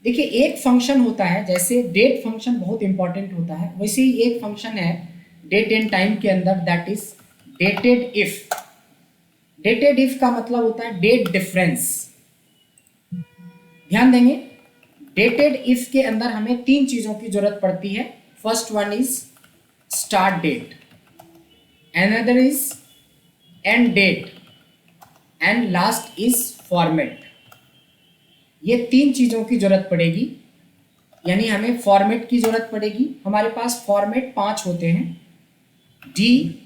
देखिए, एक फंक्शन होता है, जैसे डेट फंक्शन बहुत इंपॉर्टेंट होता है, वैसे ही एक फंक्शन है डेट एंड टाइम के अंदर, that is dated if. Dated if का मतलब होता है डेट डिफरेंस. ध्यान देंगे, डेटेड इफ के अंदर हमें 3 चीजों की जरूरत पड़ती है. First one is start date, another is end date and last is format. ये 3 चीजों की जरूरत पड़ेगी, यानी हमें फॉर्मेट की जरूरत पड़ेगी. हमारे पास फॉर्मेट 5 होते हैं, D,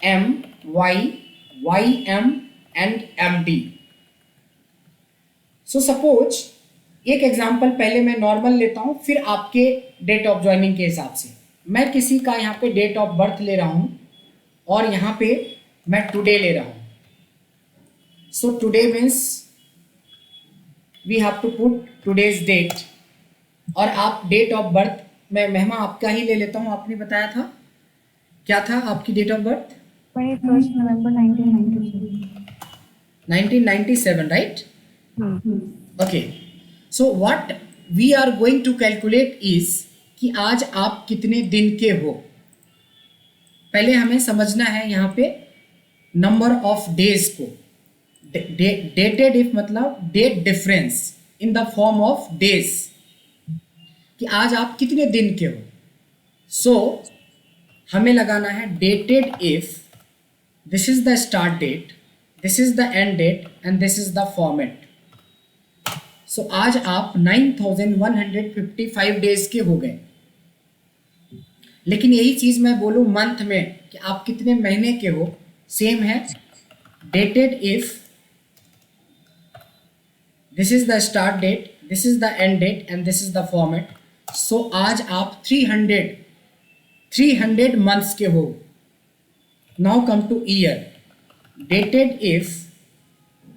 M, Y, Y M and M D. So suppose एक एग्जांपल पहले मैं नॉर्मल लेता हूं, फिर आपके डेट ऑफ ज्वाइनिंग के हिसाब से. मैं किसी का यहाँ पे डेट ऑफ बर्थ ले रहा हूं और यहाँ पे मैं टुडे ले रहा हूं. So today means we have to put today's date. और आप डेट ऑफ बर्थ, मैं महिमा आपका ही ले लेता हूँ. आपने बताया था, क्या था आपकी date of birth? 21 November 1997, right? Okay. So what we are going to calculate is कि आज आप कितने दिन के हो. पहले हमें समझना है यहाँ पे नंबर ऑफ डेज को. डेटेड इफ मतलब date difference in the form of days, कि आज आप कितने दिन के हो. सो हमें लगाना है dated if, this is the start date, this is the end date and this is the format. So आज आप 9155 डेज के हो गए. लेकिन यही चीज मैं बोलूं मंथ में कि आप कितने महीने के हो, सेम है. Dated if, this is the start date, this is the end date and this is the format. So आज आप 300 मंथ्स के हो. Now come to year. Dated if,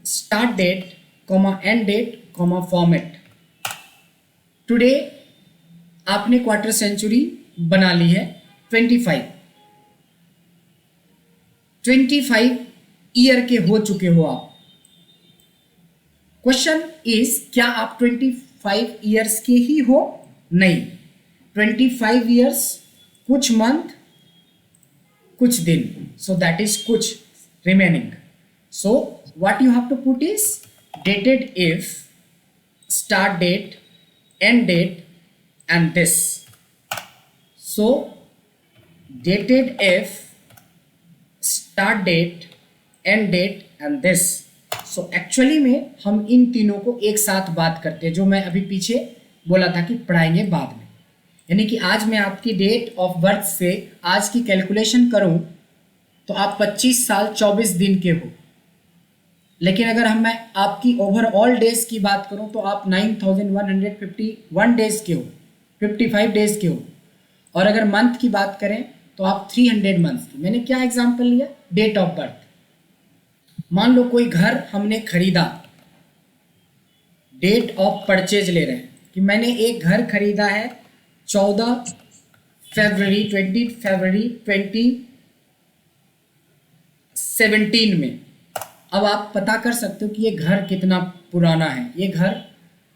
start date, comma end date, comma format. Today आपने quarter century बना ली है 25 year के हो चुके हो आप. क्वेश्चन इज, क्या आप 25 ईयर्स के ही हो? नहीं. 25 ईयर्स, कुछ मंथ, कुछ दिन, सो दैट इज कुछ remaining. So what you have to put is dated if, start date, end date and this. So dated if start date, end date and this. So actually में हम इन तीनों को एक साथ बात करते हैं, जो मैं अभी पीछे बोला था कि पढ़ाएंगे बाद में। यानी कि आज मैं आपकी डेट ऑफ बर्थ से आज की कैलकुलेशन करूं तो आप 25 साल 24 दिन के हो, लेकिन अगर मैं आपकी ओवरऑल डेज की बात करूं तो आप 9151 डेज के हो, 55 डेज के हो। और अगर मंथ की बात करें तो आप 300 मंथ्स की। मैंने क्या एग्जांपल लिया? Date of birth. मान लो कोई घर हमने खरीदा, डेट ऑफ परचेज ले रहे हैं कि मैंने एक घर खरीदा है 20 फरवरी 2017 में। अब आप पता कर सकते हो कि ये घर कितना पुराना है। ये घर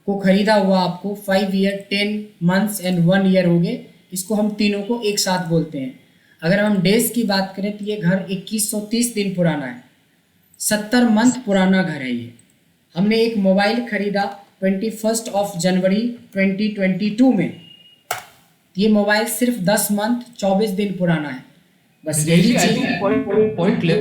को खरीदा हुआ आपको 5 ईयर 10 मंथ्स एंड 1 ईयर हो गए। इसको हम तीनों को एक साथ बोलते हैं। अगर हम डेज की बात करें तो ये घर 2130 दिन पुराना है, 70 मंथ पुराना घर है ये। हमने एक मोबाइल खरीदा 21 जनवरी 2022 में, ये मोबाइल सिर्फ 10 मंथ 24 दिन पुराना है। बस यही I चीज। think point clear.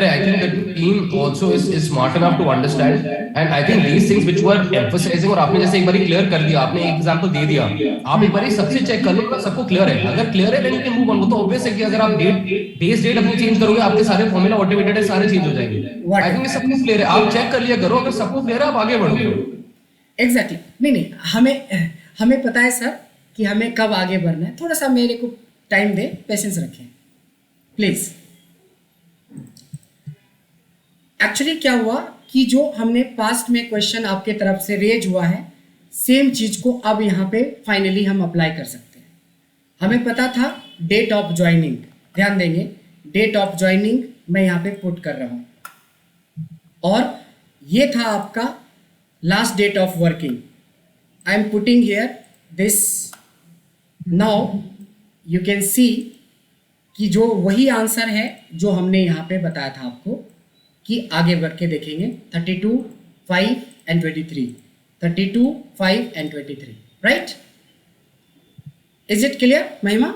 I think the team also is smart enough to understand, and I think these things which were emphasizing, और आपने जैसे एक बारी क्लियर कर दिया, आपने एक एग्जांपल दे दिया, आप एक बारी सबसे चेक कर लो अगर सबको क्लियर है। अगर क्लियर है then you can move on। वो तो ऑब्वियस है कि अगर आप बेस डेट अपनी चेंज करोगे आपके सारे फॉर्मूला ऑटोमेटेड है, सारे चेंज हो जाएंगे। आई थिंक सबको क्लियर है, आप चेक कर लिया करो। अगर सबको क्लियर है आप आगे बढ़ो। एग्जैक्टली नहीं, हमें पता है सर कि हमें कब आगे बढ़ना है। थोड़ा सा मेरे को टाइम दे, पेशेंस रखें प्लीज। एक्चुअली क्या हुआ कि जो हमने पास्ट में क्वेश्चन आपके तरफ से रेज हुआ है, सेम चीज को अब यहाँ पे फाइनली हम अप्लाई कर सकते हैं। हमें पता था डेट ऑफ ज्वाइनिंग, ध्यान देंगे डेट ऑफ ज्वाइनिंग मैं यहाँ पे पुट कर रहा हूँ, और ये था आपका last date of working. I am putting here this. Now you can see कि जो वही आंसर है जो हमने यहाँ पे बताया था आपको कि आगे बढ़ के देखेंगे 32, 5 and 23, 32, 5 and 23, right? Is it clear Mahima?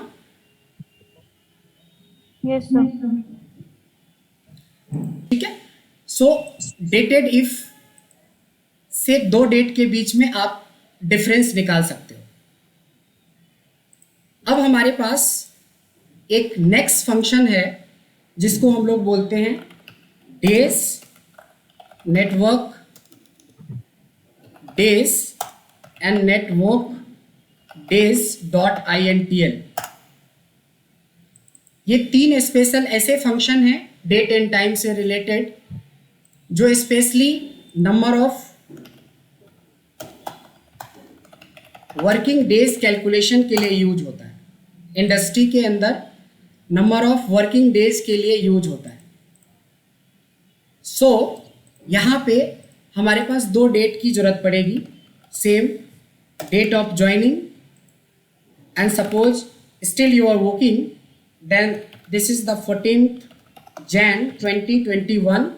Yes sir. ठीक है। सो डेटेड इफ से दो डेट के बीच में आप डिफरेंस निकाल सकते हो। अब हमारे पास एक नेक्स्ट फंक्शन है जिसको हम लोग बोलते हैं days and network days dot INTL। ये 3 स्पेशल ऐसे फंक्शन हैं डेट एंड टाइम से रिलेटेड, जो specially number of working days calculation के लिए यूज होता है। इंडस्ट्री के अंदर नंबर ऑफ वर्किंग डेज के लिए यूज होता है। सो यहाँ पे हमारे पास 2 डेट की जरूरत पड़ेगी, same date of joining and suppose still you are working, then this is the 14th Jan 2021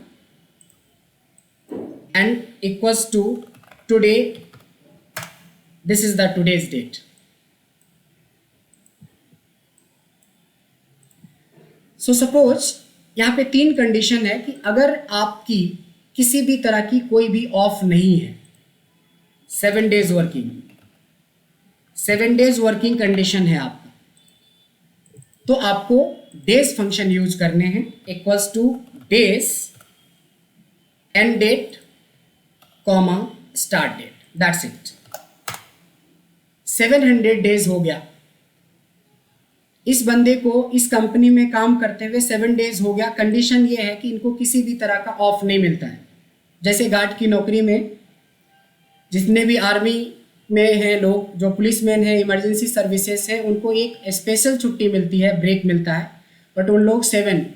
and equals to today, this is the today's date. So suppose यहाँ पे 3 कंडीशन है कि अगर आपकी किसी भी तरह की कोई भी ऑफ नहीं है, 7 डेज वर्किंग कंडीशन है आपका, तो आपको डेज फंक्शन यूज करने हैं equals to days end date comma start date, that's it. 700 days हो गया इस बंदे को इस कंपनी में काम करते हुए, 7 डेज हो गया। कंडीशन ये है कि इनको किसी भी तरह का ऑफ नहीं मिलता है। जैसे गार्ड की नौकरी में जितने भी आर्मी में हैं लोग, जो पुलिसमैन हैं, इमरजेंसी सर्विसेज है, उनको एक स्पेशल छुट्टी मिलती है, ब्रेक मिलता है। बट उन लोग 7,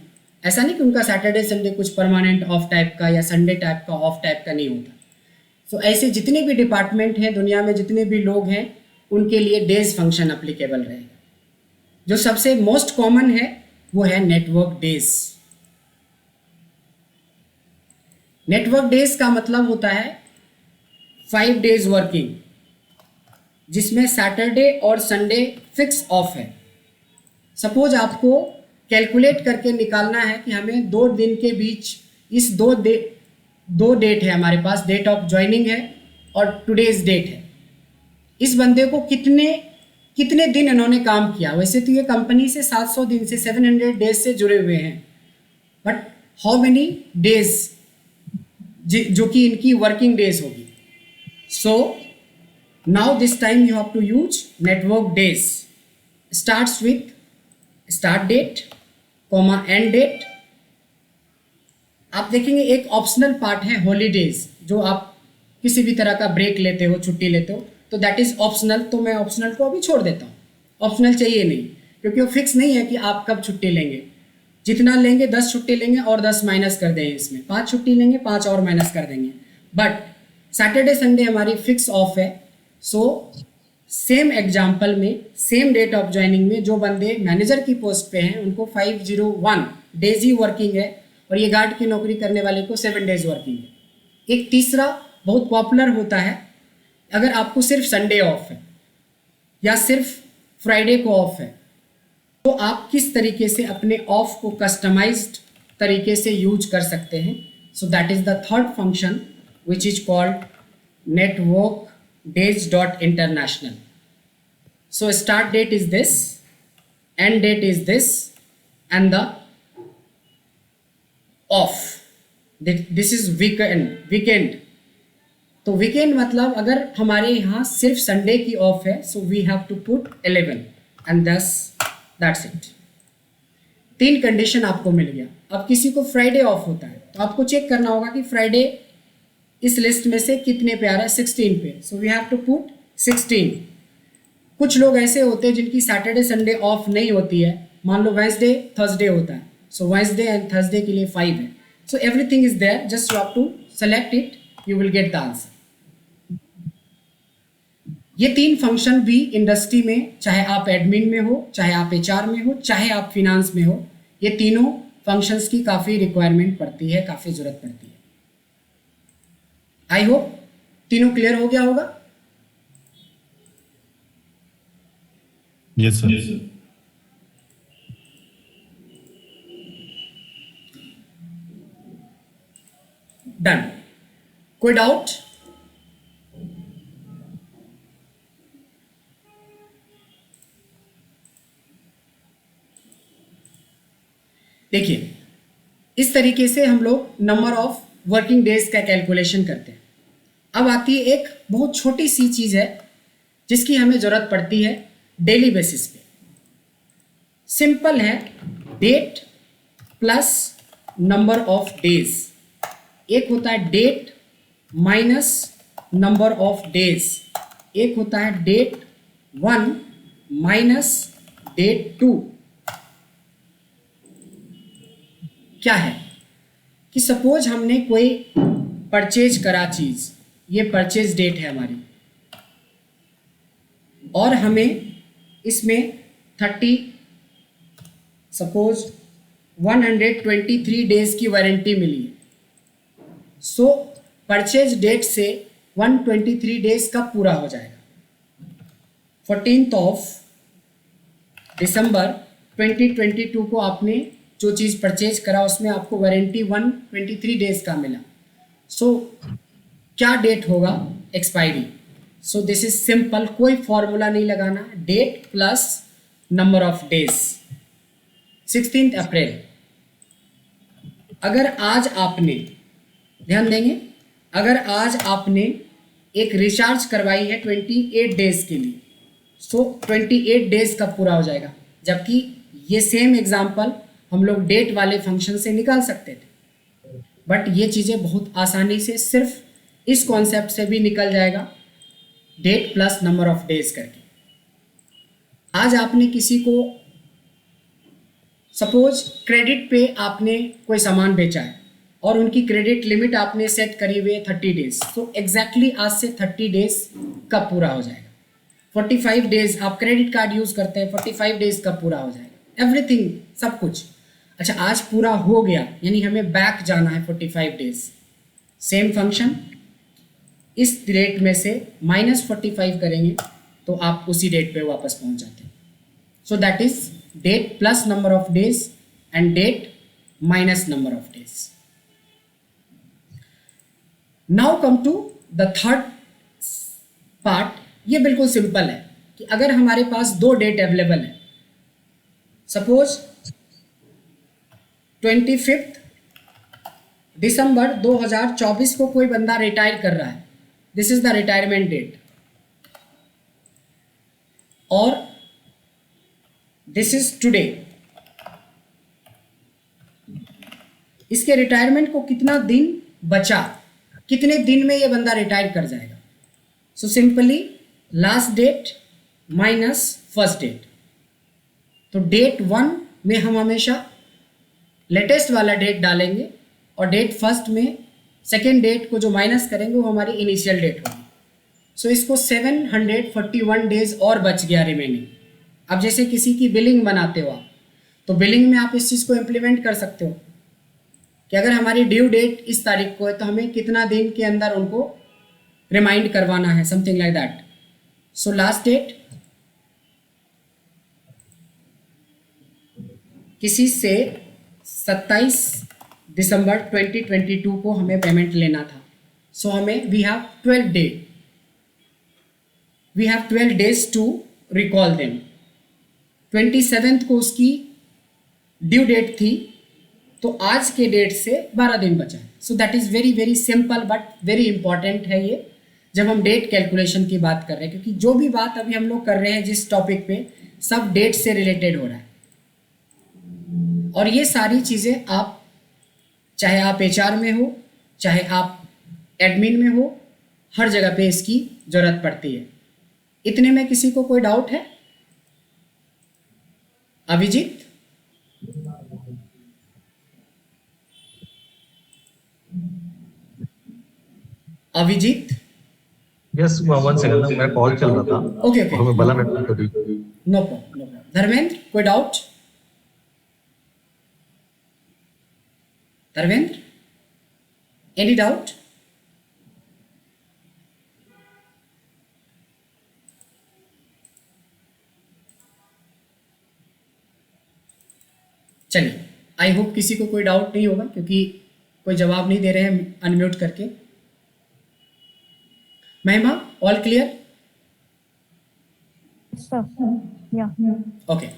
ऐसा नहीं कि उनका सैटरडे संडे कुछ परमानेंट ऑफ टाइप का या संडे टाइप का ऑफ टाइप का नहीं होता। सो ऐसे जितने भी डिपार्टमेंट हैं दुनिया में, जितने भी लोग हैं, उनके लिए डेज फंक्शन अप्लीकेबल रहेगा। जो सबसे मोस्ट कॉमन है वो है नेटवर्क डेज। नेटवर्क डेज का मतलब होता है 5 डेज वर्किंग, जिसमें सैटरडे और संडे फिक्स ऑफ है। सपोज आपको कैलकुलेट करके निकालना है कि हमें 2 दिन के बीच इस दो डेट है हमारे पास, डेट ऑफ ज्वाइनिंग है और टुडेज डेट है, इस बंदे को कितने दिन इन्होंने काम किया। वैसे तो ये कंपनी से 700 दिन से 700 डेज से जुड़े हुए हैं, बट हाउ मेनी डेज जो कि इनकी वर्किंग डेज होगी। So now this time you have to use network days, starts with start date comma end date. आप देखेंगे एक ऑप्शनल पार्ट है हॉलीडेज, जो आप किसी भी तरह का ब्रेक लेते हो, छुट्टी लेते हो, तो दैट इज ऑप्शनल। तो मैं ऑप्शनल को अभी छोड़ देता हूँ, ऑप्शनल चाहिए नहीं, क्योंकि वो फिक्स नहीं है कि आप कब छुट्टी लेंगे। जितना लेंगे 10 छुट्टी लेंगे और 10 माइनस कर देंगे, इसमें 5 छुट्टी लेंगे 5 और माइनस कर देंगे। बट सैटरडे संडे हमारी फिक्स ऑफ है। सो सेम एग्जाम्पल में, सेम डेट ऑफ ज्वाइनिंग में जो बंदे मैनेजर की पोस्ट पे हैं उनको 501 डेज ही वर्किंग है, और ये गार्ड की नौकरी करने वाले को 7 डेज वर्किंग है। एक तीसरा बहुत पॉपुलर होता है, अगर आपको सिर्फ संडे ऑफ है या सिर्फ फ्राइडे को ऑफ है, तो आप किस तरीके से अपने ऑफ को कस्टमाइज्ड तरीके से यूज कर सकते हैं। So that is the third function which is called network days dot international. So start date is this, end date is this, and the off this is weekend. तो weekend मतलब अगर हमारे यहाँ सिर्फ संडे की ऑफ है, so we have to put 11 and 10, that's it. 3 condition आपको मिल गया। अब किसी को फ्राइडे ऑफ होता है, तो आपको चेक करना होगा कि फ्राइडे इस लिस्ट में से कितने पे आ रहा है, 16 पे, so we have to put 16। कुछ लोग ऐसे होते हैं जिनकी सैटरडे संडे ऑफ नहीं होती है, मान लो वेंसडे थर्सडे होता है, सो वेंसडे एंड थर्सडे के लिए 5 है। So everything is there, just you have to select it, you will get the answer. ये 3 फंक्शन भी इंडस्ट्री में, चाहे आप एडमिन में हो, चाहे आप एचआर में हो, चाहे आप फिनांस में हो, ये तीनों फंक्शंस की काफ़ी रिक्वायरमेंट पड़ती है, काफ़ी ज़रूरत पड़ती है। आई होप तीनों क्लियर हो गया होगा। Yes sir. डन। कोई डाउट? देखिए, इस तरीके से हम लोग नंबर ऑफ वर्किंग डेज का कैलकुलेशन करते हैं। अब आती है एक बहुत छोटी सी चीज़ है जिसकी हमें ज़रूरत पड़ती है डेली बेसिस पे। सिंपल है, date plus number of days. एक होता है date minus number of days, एक होता है डेट 1 माइनस डेट 2। क्या है कि सपोज हमने कोई परचेज करा चीज, ये परचेज डेट है हमारी, और हमें इसमें 123 डेज की वारंटी मिली है। सो परचेज डेट से 123 डेज कब पूरा हो जाएगा? 14 दिसंबर 2022 को आपने जो चीज़ परचेज करा उसमें आपको वारंटी 123 डेज का मिला। सो क्या डेट होगा expiry? So this is simple, कोई फॉर्मूला नहीं लगाना, date plus number of days. 16 April, अगर आज आपने, ध्यान देंगे, अगर आज आपने एक रिचार्ज करवाई है 28 डेज के लिए, सो 28 डेज कब पूरा हो जाएगा? जबकि ये सेम एग्जाम्पल हम लोग डेट वाले फंक्शन से निकाल सकते थे, बट ये चीज़ें बहुत आसानी से सिर्फ इस कॉन्सेप्ट से भी निकल जाएगा, date plus number of days करके। आज आपने किसी को, सपोज क्रेडिट पे आपने कोई सामान बेचा है और उनकी क्रेडिट लिमिट आपने सेट करी हुई है 30 डेज, तो एग्जैक्टली आज से 30 डेज कब पूरा हो जाएगा? 45 डेज आप क्रेडिट कार्ड यूज़ करते हैं, 45 डेज कब पूरा हो जाएगा? एवरीथिंग, सब कुछ। अच्छा, आज पूरा हो गया, यानी हमें बैक जाना है 45 डेज। सेम फंक्शन, इस डेट में से -45 करेंगे तो आप उसी डेट पे वापस पहुंच जाते हैं। So that is date plus number of days and date minus number of days. Now come to the third part. ये बिल्कुल सिंपल है कि अगर हमारे पास दो डेट अवेलेबल है, सपोज 25 दिसंबर 2024 को कोई बंदा रिटायर कर रहा है, this is the retirement date, और दिस इज टुडे। इसके रिटायरमेंट को कितना दिन बचा, कितने दिन में ये बंदा रिटायर कर जाएगा। So simply last date minus first date. तो डेट 1 में हम हमेशा लेटेस्ट वाला डेट डालेंगे और डेट फर्स्ट में सेकेंड डेट को जो माइनस करेंगे वो हमारी इनिशियल डेट होगी। सो इसको 741 डेज और बच गया रिमेनिंग। अब जैसे किसी की बिलिंग बनाते हो आप, तो बिलिंग में आप इस चीज़ को इम्प्लीमेंट कर सकते हो कि अगर हमारी ड्यू डेट इस तारीख को है तो हमें कितना दिन के अंदर उनको रिमाइंड करवाना है, something like that. So last date किसी से 27 दिसंबर 2022 को हमें पेमेंट लेना था। सो हमें we have 12 days to recall them. 27 को उसकी ड्यू डेट थी, तो आज के डेट से 12 दिन बचा है। So that is very very simple but very important है ये, जब हम डेट कैलकुलेशन की बात कर रहे हैं, क्योंकि जो भी बात अभी हम लोग कर रहे हैं जिस टॉपिक पे, सब डेट से रिलेटेड हो रहा है। और ये सारी चीज़ें आप, चाहे आप HR में हो, चाहे आप एडमिन में हो, हर जगह पे इसकी ज़रूरत पड़ती है। इतने में किसी को कोई डाउट है? अभिजीत? अभिजीत? यस, 1 सेकंड, मेरा कॉल चल रहा था। ओके और मैं बोला मैं कर दूं। No problem. धर्मेंद्र, कोई डाउट? Dharmendra, any doubt? चलिए, आई होप किसी को कोई डाउट नहीं होगा, क्योंकि कोई जवाब नहीं दे रहे हैं अनम्यूट करके। महिमा, ऑल क्लियर? ओके।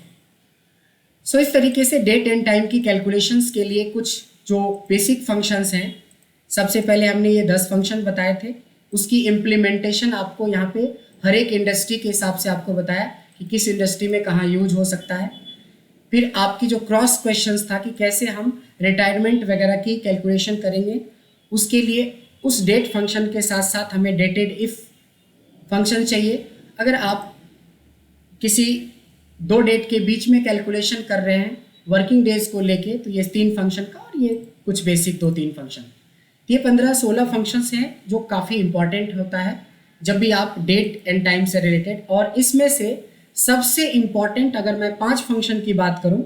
सो इस तरीके से डेट एंड टाइम की कैलकुलेशंस के लिए कुछ जो बेसिक फंक्शंस हैं, सबसे पहले हमने ये 10 फंक्शन बताए थे, उसकी इम्प्लीमेंटेशन आपको यहाँ पे हर एक इंडस्ट्री के हिसाब से आपको बताया कि किस इंडस्ट्री में कहाँ यूज हो सकता है। फिर आपकी जो क्रॉस क्वेश्चंस था कि कैसे हम रिटायरमेंट वगैरह की कैलकुलेशन करेंगे, उसके लिए उस डेट फंक्शन के साथ साथ हमें डेटेड इफ़ फंक्शन चाहिए। अगर आप किसी दो डेट के बीच में कैलकुलेशन कर रहे हैं वर्किंग डेज को लेके, तो ये 3 फंक्शन का और ये कुछ बेसिक 2-3 फंक्शन, ये 15-16 फंक्शंस हैं जो काफ़ी इंपॉर्टेंट होता है जब भी आप डेट एंड टाइम से रिलेटेड। और इसमें से सबसे इम्पॉर्टेंट अगर मैं 5 फंक्शन की बात करूं,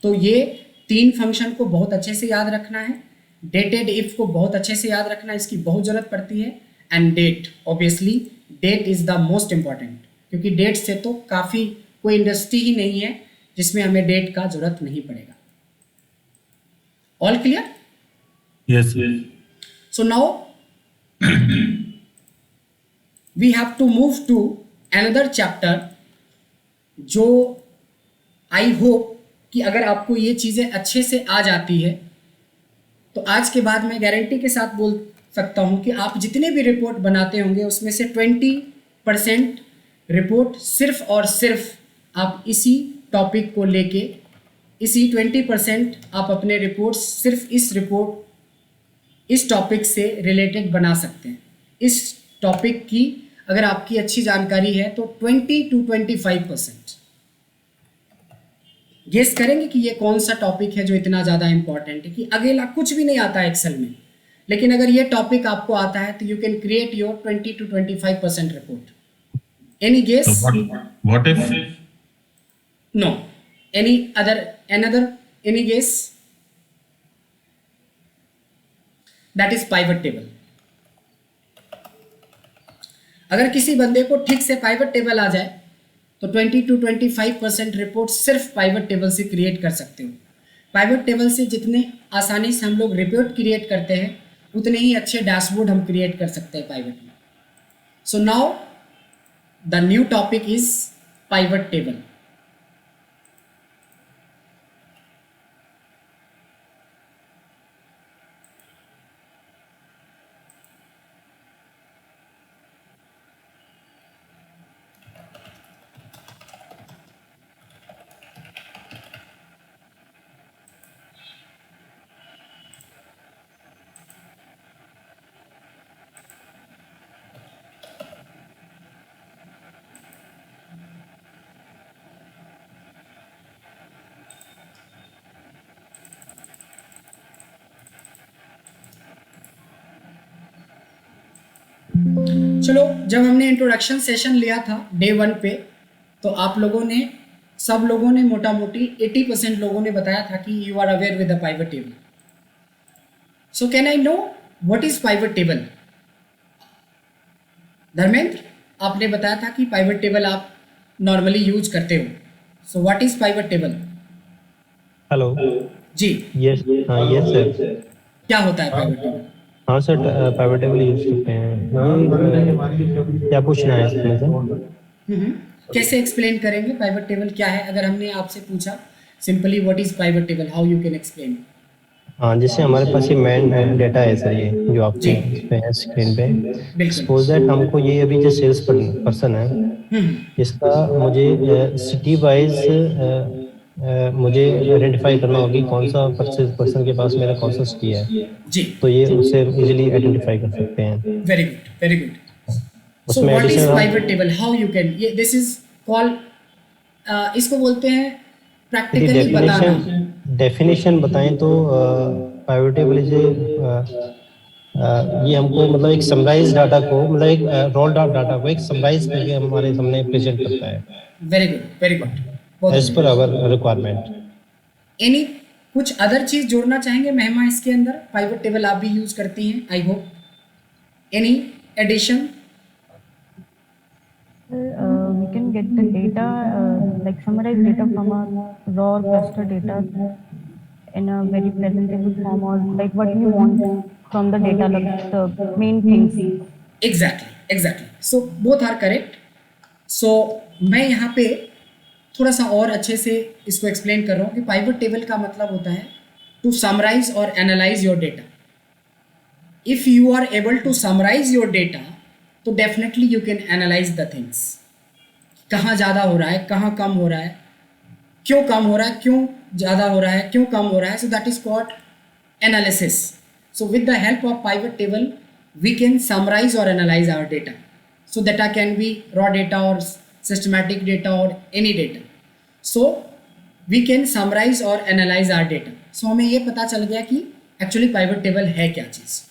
तो ये 3 फंक्शन को बहुत अच्छे से याद रखना है, डेटेड इफ को बहुत अच्छे से याद रखना है, इसकी बहुत ज़रूरत पड़ती है, and date, obviously date is the most important, क्योंकि डेट से तो काफ़ी कोई इंडस्ट्री ही नहीं है जिसमें हमें डेट का ज़रूरत नहीं पड़ेगा। All clear? Yes. So now we have to move to another chapter, जो आई होप कि अगर आपको ये चीज़ें अच्छे से आ जाती है तो आज के बाद मैं गारंटी के साथ बोल सकता हूँ कि आप जितने भी रिपोर्ट बनाते होंगे उसमें से 20% रिपोर्ट सिर्फ और सिर्फ आप इसी टॉपिक को लेके, इसी 20% आप अपने रिपोर्ट्स सिर्फ इस टॉपिक से रिलेटेड बना सकते हैं। इस टॉपिक की अगर आपकी अच्छी जानकारी है तो 20 to 25% गेस करेंगे कि ये कौन सा टॉपिक है जो इतना ज़्यादा इंपॉर्टेंट है कि अगला कुछ भी नहीं आता है एक्सेल में, लेकिन अगर ये टॉपिक आपको आता है तो you can create your 20 to 25% report. Any guess? What if? No, another any guess? That is pivot table। अगर किसी बंदे को ठीक से पाइवट टेबल आ जाए तो 20 to 25% रिपोर्ट सिर्फ पाइवट टेबल से क्रिएट कर सकते हो। पाइवट टेबल से जितने आसानी से हम लोग रिपोर्ट क्रिएट करते हैं उतने ही अच्छे डैशबोर्ड हम क्रिएट कर सकते हैं पाइवट में। So now the new topic is pivot table. चलो, जब हमने इंट्रोडक्शन सेशन लिया था डे 1 पे, तो आप लोगों ने सब लोगों ने मोटा मोटी 80% लोगों ने बताया था कि you are aware with the pivot table. So can I know what is pivot table? Dharmendra, आपने बताया था कि पाइवट टेबल आप नॉर्मली यूज करते हो। So what is pivot table? Hello जी, यस, हाँ यस सर। क्या होता है पाइवट टेबल? हाँ सर, पाइवट टेबल यूज करते हैं। क्या पूछना है इसमें सर? कैसे एक्सप्लेन करेंगे पाइवट टेबल क्या है? अगर हमने आपसे पूछा simply what is pivot table, how you can explain? हाँ, जैसे हमारे पास ये मेन डेटा है सर, ये जो आपके जी। इस पे है स्क्रीन पे। बिल्कुल। सपोज दैट हमको ये अभी जो सेल्स पर्सन है, इसका मुझे सिटी वाइज मुझे आइडेंटिफाई करना होगी कौन सा परचेज पर्सन के पास मेरा कौन सा सिटी है, जी, तो ये उससे इजीली आइडेंटिफाई कर सकते हैं। Very good, very good. So उसमें what is addition pivot table, how you can, ये दिस इज कॉल्ड, इसको बोलते हैं प्रैक्टिकली बताना। डेफिनेशन बताएं तो पाइवट टेबल इज ये हमको मतलब एक समराइज डाटा को, मतलब एक रोल डाटा को एक समराइज करके हमारे सामने प्रेजेंट करता है very good, very good. As per our requirement. Any कुछ अदर चीज जोड़ना चाहेंगे महिमा इसके अंदर? पाइवट टेबल आप भी यूज करती हैं, I hope. Any addition? We can get the data, like summarized data from a raw or cluster data in a very presentable form, or like what we want from the data, like the main things. Exactly, exactly. So both are correct. So मैं यहाँ पे थोड़ा सा और अच्छे से इसको explain कर रहा हूँ कि पाइवट टेबल का मतलब होता है टू समराइज और analyse your data. If you are able to summarise your data तो definitely you can analyse the things. कहाँ ज़्यादा हो रहा है, कहाँ कम हो रहा है, क्यों कम हो रहा है, क्यों ज़्यादा हो रहा है, क्यों कम हो रहा है। सो that is called analysis. So with the help of pivot table we can summarize or analyze our data. So data can be raw data or systematic data or any data. So we can summarize or analyze our data. So हमें ये पता चल गया कि actually pivot table है क्या चीज़।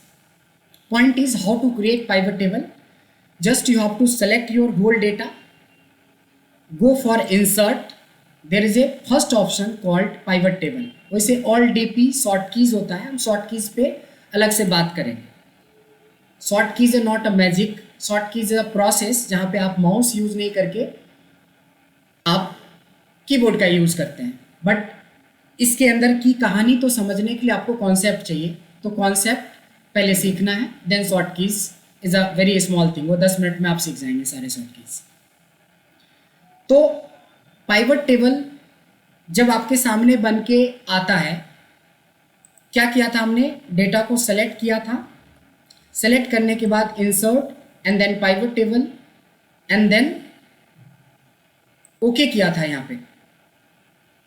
Point is how to create pivot table. Just you have to select your whole data, go for insert. There is a first option called pivot table. वैसे all DP short keys होता है, हम short keys पे अलग से बात करेंगे। Short keys है not a magic, short keys है अ प्रोसेस जहाँ पे आप माउस यूज नहीं करके आप कीबोर्ड का यूज करते हैं। बट इसके अंदर की कहानी तो समझने के लिए आपको कॉन्सेप्ट चाहिए, तो कॉन्सेप्ट पहले सीखना है, then short keys is a very small thing. वो 10 मिनट में आप सीख जाएंगे सारे शॉर्ट कीज। तो पाइवट टेबल जब आपके सामने बन के आता है, क्या किया था हमने? डेटा को सेलेक्ट किया था, सेलेक्ट करने के बाद insert and then pivot table and then okay किया था यहाँ पे,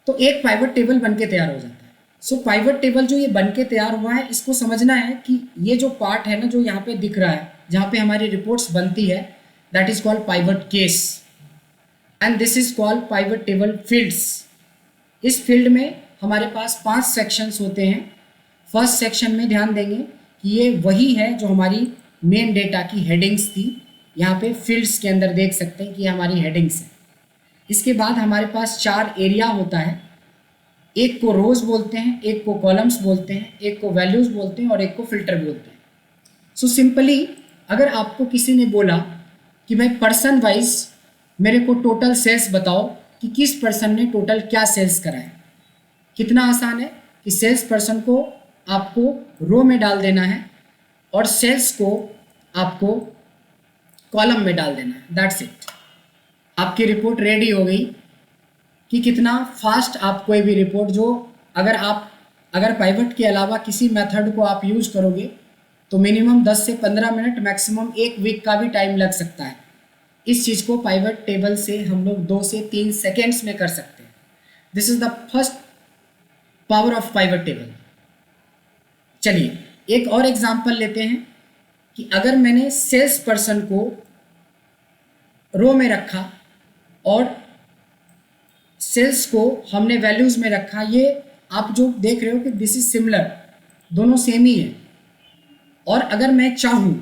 तो एक पाइवट टेबल बनके तैयार हो जाता है। सो पाइवट टेबल जो ये बनके तैयार हुआ है, इसको समझना है कि ये जो पार्ट है ना, जो यहाँ पे दिख रहा है, जहाँ पे हमारी रिपोर्ट्स बनती है, that is called pivot case and this is called pivot table fields. इस फील्ड में हमारे पास 5 सेक्शंस होते हैं। फर्स्ट सेक्शन में ध्यान देंगे कि ये वही है जो हमारी मेन डेटा की हेडिंग्स थी। यहाँ पे फील्ड्स के अंदर देख सकते हैं कि ये हमारी हेडिंग्स है। इसके बाद हमारे पास 4 एरिया होता है, एक को रोज बोलते हैं, एक को कॉलम्स बोलते हैं, एक को वैल्यूज बोलते हैं और एक को फिल्टर बोलते हैं। सो सिंपली अगर आपको किसी ने बोला कि भाई पर्सन वाइज मेरे को टोटल सेल्स बताओ कि किस पर्सन ने टोटल क्या सेल्स करा है। कितना आसान है कि सेल्स पर्सन को आपको रो में डाल देना है और सेल्स को आपको कॉलम में डाल देना है, दैट्स इट। आपकी रिपोर्ट रेडी हो गई कि कितना फास्ट आप कोई भी रिपोर्ट जो अगर पाइवट के अलावा किसी मेथड को आप यूज करोगे तो मिनिमम 10 से 15 मिनट, मैक्सिमम 1 वीक का भी टाइम लग सकता है। इस चीज़ को पाइवट टेबल से हम लोग 2 से 3 सेकेंड्स में कर सकते हैं। This is the first power of pivot table. चलिए एक और एग्जांपल लेते हैं कि अगर मैंने सेल्स पर्सन को रो में रखा और सेल्स को हमने वैल्यूज में रखा, ये आप जो देख रहे हो कि दिस इज सिमिलर, दोनों सेम ही है। और अगर मैं चाहूँ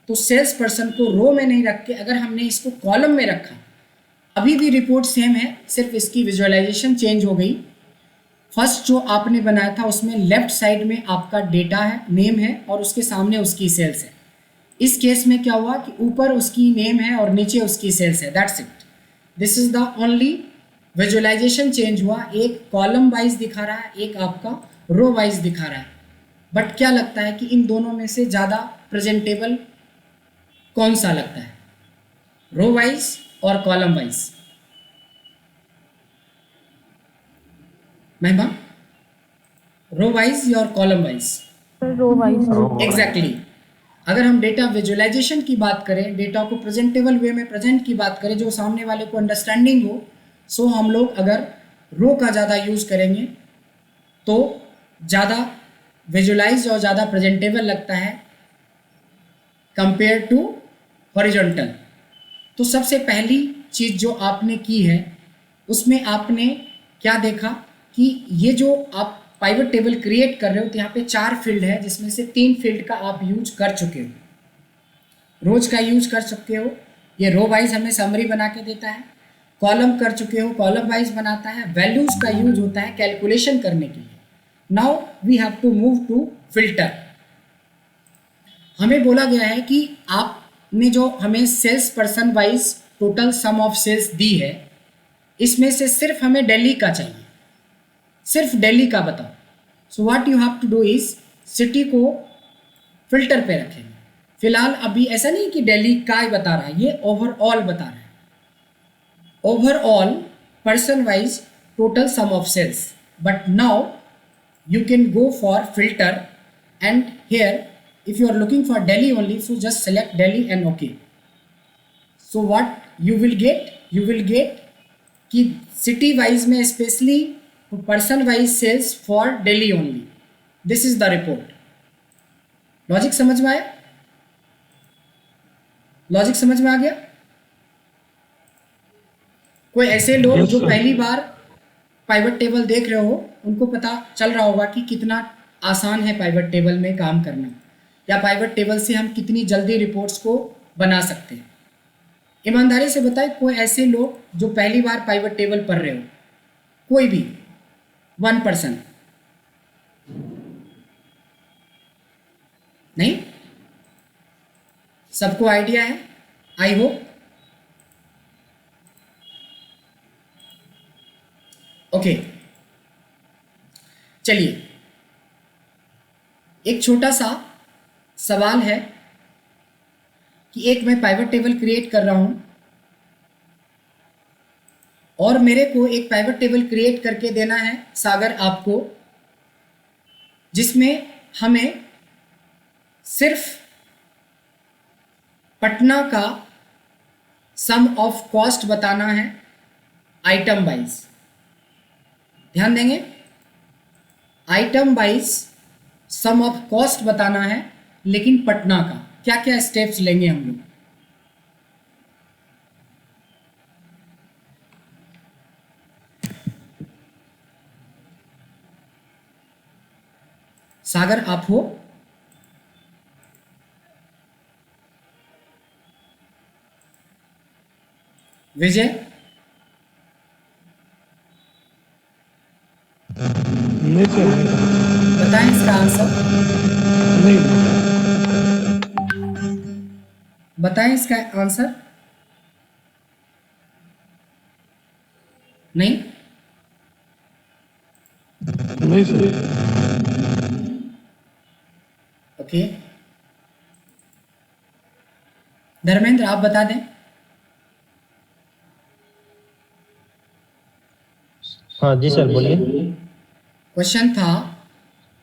तो सेल्स पर्सन को रो में नहीं रख के अगर हमने इसको कॉलम में रखा, अभी भी रिपोर्ट सेम है, सिर्फ इसकी विजुअलाइजेशन चेंज हो गई। फर्स्ट जो आपने बनाया था उसमें लेफ्ट साइड में आपका डेटा है, नेम है और उसके सामने उसकी सेल्स है। इस केस में क्या हुआ कि ऊपर उसकी नेम है और नीचे उसकी सेल्स है, that's it. This is the only visualization change हुआ। एक कॉलम वाइज दिखा रहा है, एक आपका रो वाइज दिखा रहा है। बट क्या लगता है कि इन दोनों में से ज़्यादा प्रेजेंटेबल कौन सा लगता है, रो वाइज और column wise? Mahima, row wise और column wise? Row wise. Exactly. अगर हम डेटा विजुअलाइजेशन की बात करें, डेटा को प्रेजेंटेबल वे में प्रेजेंट की बात करें, जो सामने वाले को अंडरस्टैंडिंग हो, सो हम लोग अगर रो का ज़्यादा यूज़ करेंगे तो ज़्यादा विजुअलाइज और ज़्यादा प्रेजेंटेबल लगता है कंपेयर टू हॉरिजॉन्टल। तो सबसे पहली चीज़ जो आपने की है उसमें आपने क्या देखा कि ये जो आप पाइवट टेबल क्रिएट कर रहे हो तो यहाँ पे 4 फील्ड है, जिसमें से 3 फील्ड का आप यूज कर चुके हो। रोज का यूज कर चुके हो, ये रो वाइज हमें समरी बना के देता है। कॉलम कर चुके हो, कॉलम वाइज बनाता है। वैल्यूज का यूज होता है कैलकुलेशन करने के लिए। Now we have to move to filter. हमें बोला गया है कि आपने जो हमें sales person wise total sum of sales दी है, इसमें से सिर्फ हमें दिल्ली का चाहिए, सिर्फ दिल्ली का बताओ। So what you have to do is city को फिल्टर पे रखेंगे। फिलहाल अभी ऐसा नहीं कि दिल्ली का ही बता रहा है, ये ओवरऑल बता रहा है। Overall person wise total sum of sales. But now you can go for filter, and here if you are looking for Delhi only, so just select Delhi and OK. So what you will get कि city wise में especially person wise sales for Delhi only. This is the report. Logic समझ में आया? Logic समझ में आ गया? कोई ऐसे लोग जो पहली बार पाइवट टेबल देख रहे हो, उनको पता चल रहा होगा कि कितना आसान है पाइवट टेबल में काम करना, या पाइवट टेबल से हम कितनी जल्दी रिपोर्ट्स को बना सकते हैं। ईमानदारी से बताएं, कोई ऐसे लोग जो पहली बार पाइवट टेबल पढ़ रहे हो, कोई भी 1 पर्सन? नहीं? सबको आइडिया है? I hope. ओके, चलिए एक छोटा सा सवाल है कि एक मैं पाइवट टेबल क्रिएट कर रहा हूं और मेरे को एक पाइवट टेबल क्रिएट करके देना है सागर आपको, जिसमें हमें सिर्फ पटना का सम ऑफ कॉस्ट बताना है आइटम वाइज। ध्यान देंगे, item wise sum of cost बताना है, लेकिन पटना का क्या क्या स्टेप्स लेंगे हम लोग। सागर आप हो? विजय? बताएं इसका आंसर। बताएं इसका आंसर। नहीं, नहीं सर। ओके। धर्मेंद्र आप बता दें। हाँ जी सर बोलिए। क्वेश्चन था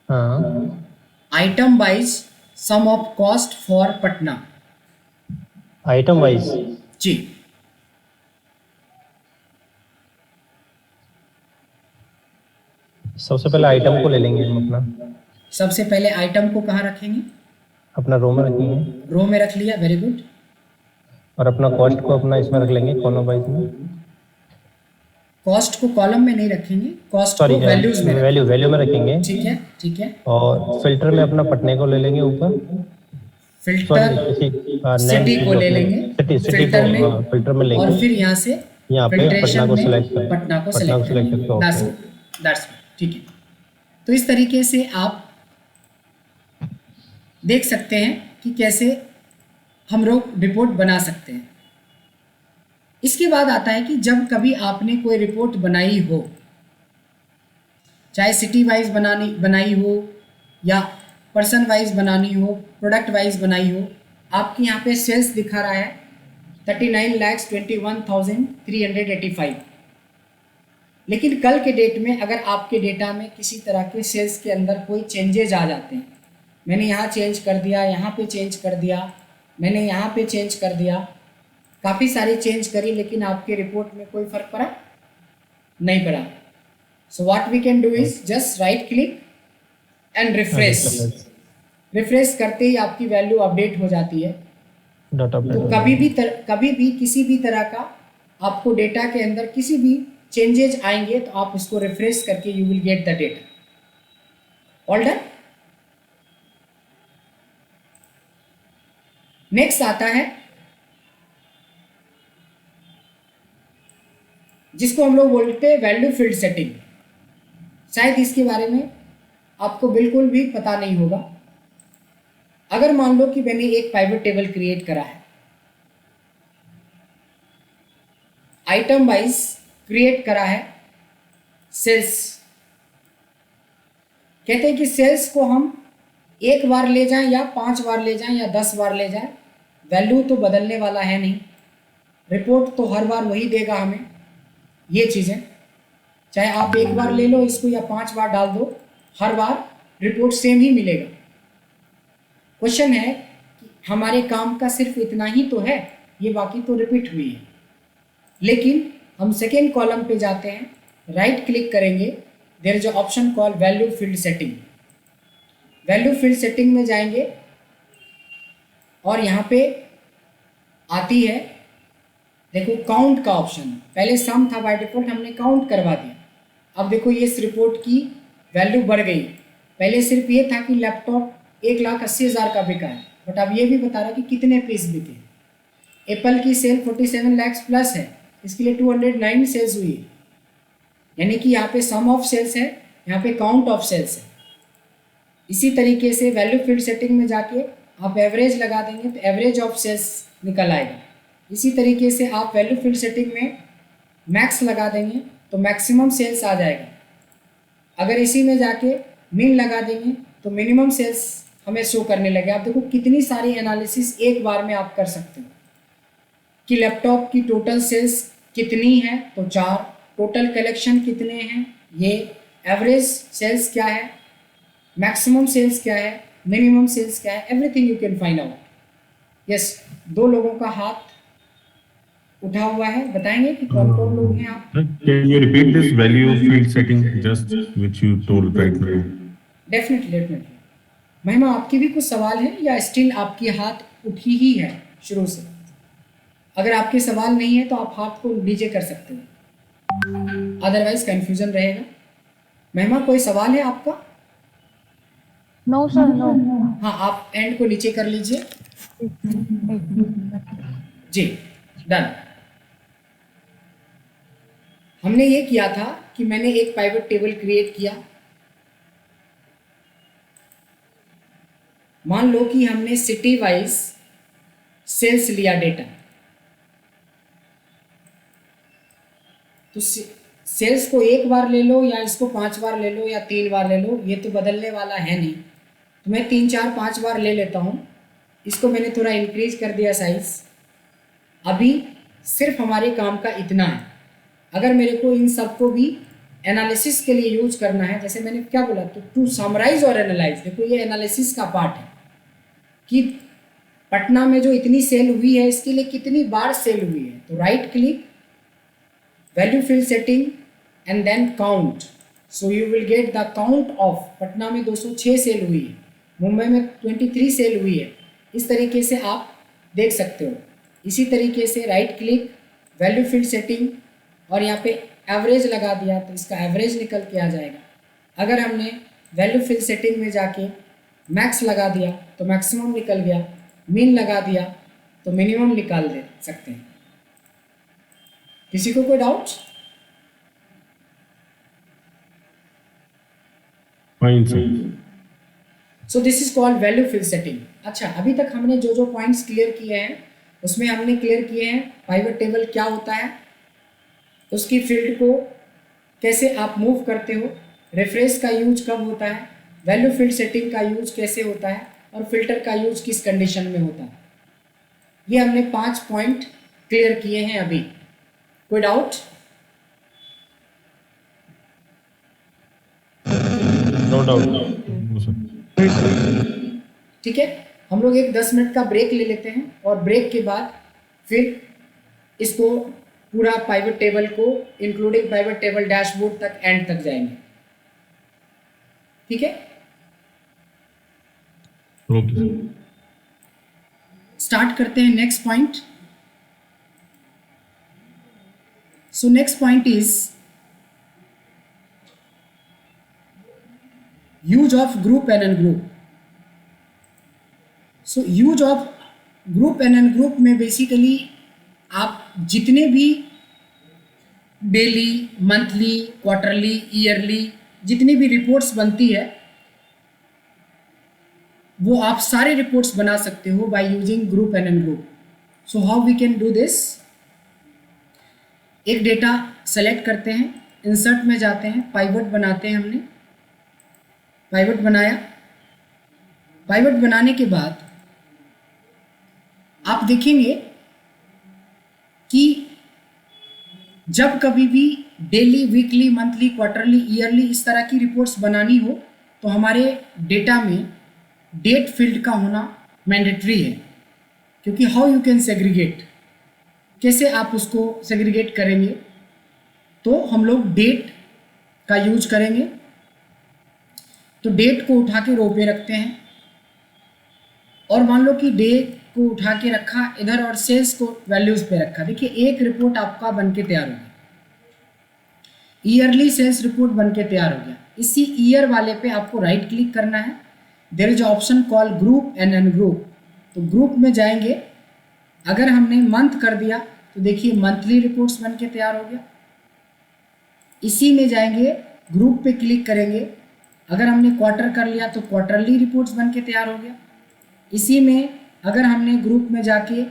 हाँ, item wise sum of cost for Patna. Item wise जी, सबसे पहले आइटम को ले लेंगे हम अपना सबसे पहले आइटम को कहाँ रखेंगे? अपना रो में रखेंगे, रो में रख लिया, वेरी गुड। और अपना कॉस्ट को अपना इसमें रख लेंगे कॉलम वाइज में। कॉस्ट को कॉलम में नहीं रखेंगे, कॉस्ट को सॉरी, वैल्यूज में रखेंगे। वैल्यू में रखेंगे। ठीक है, ठीक है। और फिल्टर में अपना पटने को ले लेंगे ऊपर, फिल्टर सिटी को ले लेंगे फिल्टर में, फिल्टर में लेंगे, और फिर यहाँ से यहाँ पे पटना फिल्ट्रेशन को में सिलेक्ट करें, पटना को पटना को सिलेक्ट सिलेक्ट करें। करके दैट्स ठीक है। तो इस तरीके से आप देख सकते हैं कि कैसे हम लोग रिपोर्ट बना सकते हैं। इसके बाद आता है कि जब कभी आपने कोई रिपोर्ट बनाई हो, चाहे सिटी वाइज बनाई हो या पर्सन वाइज बनानी हो, प्रोडक्ट वाइज बनाई हो, आपके यहाँ पे सेल्स दिखा रहा है 39,21,385। लेकिन कल के डेट में अगर आपके डेटा में किसी तरह के सेल्स के अंदर कोई चेंजेज आ जाते हैं, मैंने यहाँ चेंज कर दिया, यहाँ पे चेंज कर दिया, मैंने यहाँ पे चेंज कर दिया, काफ़ी सारी चेंज करी, लेकिन आपके रिपोर्ट में कोई फर्क पड़ा नहीं पड़ा। So what we can do is just right click and refresh. Refresh करते ही आपकी वैल्यू अपडेट हो जाती है। तो कभी भी किसी भी तरह का आपको डेटा के अंदर किसी भी चेंजेज आएंगे तो आप उसको रिफ्रेश करके you will get the data. All done. Next आता है जिसको हम लोग बोलते हैं वैल्यू फील्ड सेटिंग। शायद इसके बारे में आपको बिल्कुल भी पता नहीं होगा। अगर मान लो कि मैंने एक पाइवट टेबल क्रिएट करा है, आइटम वाइज क्रिएट करा है, सेल्स, कहते हैं कि सेल्स को हम एक बार ले जाएं या 5 बार ले जाएं या 10 बार ले जाएं, वैल्यू तो बदलने वाला है नहीं, रिपोर्ट तो हर बार वही देगा हमें। ये चीज़ें चाहे आप एक बार ले लो इसको या 5 बार डाल दो, हर बार रिपोर्ट सेम ही मिलेगा। क्वेश्चन है कि हमारे काम का सिर्फ इतना ही तो है, ये बाकी तो रिपीट हुई है। लेकिन हम सेकेंड कॉलम पे जाते हैं, राइट क्लिक करेंगे, there is option call value field setting. Value field setting में जाएंगे और यहाँ पे आती है, देखो काउंट का ऑप्शन। पहले सम था बाय डिफॉल्ट, हमने काउंट करवा दिया। अब देखो ये इस रिपोर्ट की वैल्यू बढ़ गई। पहले सिर्फ ये था कि लैपटॉप 1,80,000 का बिका है, बट अब ये भी बता रहा कि कितने पीस बिके। एप्पल की सेल 47 लाख प्लस है, इसके लिए 209 सेल्स हुई है, यानी कि यहाँ पे सम ऑफ सेल्स है, यहाँ पे काउंट ऑफ सेल्स है। इसी तरीके से वैल्यू फील्ड सेटिंग में जाके आप एवरेज लगा देंगे तो एवरेज ऑफ सेल्स निकल आएगा। इसी तरीके से आप वैल्यू फील्ड सेटिंग में मैक्स लगा देंगे तो मैक्सिमम सेल्स आ जाएगा। अगर इसी में जाके मिन लगा देंगे तो मिनिमम सेल्स हमें शो करने लगे। आप देखो कितनी सारी एनालिसिस एक बार में आप कर सकते हो कि लैपटॉप की टोटल सेल्स कितनी है, तो 4, टोटल कलेक्शन कितने हैं, ये एवरेज सेल्स क्या है, मैक्सिमम सेल्स क्या है, मिनिमम सेल्स क्या है, everything you can find out. Yes, 2 लोगों का हाथ उठा हुआ है, बताएंगे कि कौन कौन लोग हैं आप? Can you repeat this value field setting just which you told right now? Definitely. महिमा आपकी भी कुछ सवाल है या स्टिल आपकी हाथ उठी ही है शुरू से? अगर आपके सवाल नहीं है तो आप हाथ को नीचे कर सकते हो, अदरवाइज कंफ्यूजन रहेगा। महिमा कोई सवाल है आपका? No sir, no. हाँ, आप एंड को नीचे कर लीजिए जी। डन। हमने ये किया था कि मैंने एक पाइवट टेबल क्रिएट किया। मान लो कि हमने सिटी वाइज सेल्स लिया डेटा, तो सेल्स को एक बार ले लो या इसको 5 बार ले लो या 3 बार ले लो, ये तो बदलने वाला है नहीं। तो मैं 3 4 5 बार ले लेता हूँ। इसको मैंने थोड़ा इंक्रीज कर दिया साइज। अभी सिर्फ हमारे काम का इतना है। अगर मेरे को इन सबको भी एनालिसिस के लिए यूज करना है, जैसे मैंने क्या बोला, तो टू समराइज और एनालाइज, देखो ये एनालिसिस का पार्ट है कि पटना में जो इतनी सेल हुई है इसके लिए कितनी बार सेल हुई है। तो right click, value field setting and then count. So you will get the count of, Patna में 206 सेल हुई है, मुंबई में 23 सेल हुई है। इस तरीके से आप देख सकते हो। इसी तरीके से right click, value field setting और यहाँ पे एवरेज लगा दिया तो इसका एवरेज निकल के आ जाएगा। अगर हमने वैल्यू फील्ड सेटिंग में जाके मैक्स लगा दिया तो मैक्सिमम निकल गया, मीन लगा दिया तो मिनिमम निकाल दे सकते हैं। किसी को कोई doubt? Fine sir. So this is called value field setting. अच्छा, अभी तक हमने जो जो पॉइंट्स क्लियर किए हैं उसमें हमने क्लियर किए हैं पाइवट टेबल क्या होता है, उसकी फील्ड को कैसे आप मूव करते हो, रेफरेंस का यूज कब होता है, वैल्यू फील्ड सेटिंग का यूज कैसे होता है और फिल्टर का यूज किस कंडीशन में होता है। ये हमने 5 पॉइंट क्लियर किए हैं अभी। कोई डाउट? No doubt. ठीक है, हम लोग एक 10 मिनट का ब्रेक ले लेते हैं और ब्रेक के बाद फिर इसको पूरा पाइवट टेबल को इंक्लूडिंग पाइवट टेबल डैशबोर्ड तक एंड तक जाएंगे। ठीक है, ओके। स्टार्ट करते हैं next point. So next point is use of group and ungroup. So use of group and ungroup में बेसिकली आप जितने भी डेली, मंथली, क्वार्टरली, ईयरली जितनी भी रिपोर्ट्स बनती है वो आप सारे रिपोर्ट्स बना सकते हो by using group and ungroup. So how we can do this? एक डेटा सेलेक्ट करते हैं, इंसर्ट में जाते हैं, पाइवट बनाते हैं। हमने पाइवट बनाया। पाइवट बनाने के बाद आप देखेंगे कि जब कभी भी daily, weekly, monthly, quarterly, yearly इस तरह की रिपोर्ट्स बनानी हो तो हमारे डेटा में डेट फील्ड का होना मैंडेटरी है। क्योंकि हाउ यू कैन सेग्रीगेट, कैसे आप उसको सेग्रीगेट करेंगे? तो हम लोग डेट का यूज करेंगे। तो डेट को उठा के रो पे रखते हैं और मान लो कि डेट को उठा के रखा इधर और सेल्स को वैल्यूज पे रखा। देखिए एक रिपोर्ट आपका बनके तैयार हो गया, ईयरली सेल्स रिपोर्ट बनके तैयार हो गया। इसी ईयर वाले पे आपको राइट क्लिक करना है। There is option call group and ungroup. तो ग्रुप में जाएंगे, अगर हमने मंथ कर दिया तो देखिए मंथली रिपोर्ट्स बनके तैयार हो गया। इसी में जाएंगे, ग्रुप पे क्लिक करेंगे, अगर हमने क्वार्टर कर लिया तो क्वार्टरली रिपोर्ट्स बनके तैयार हो गया। इसी में अगर हमने ग्रुप में जाके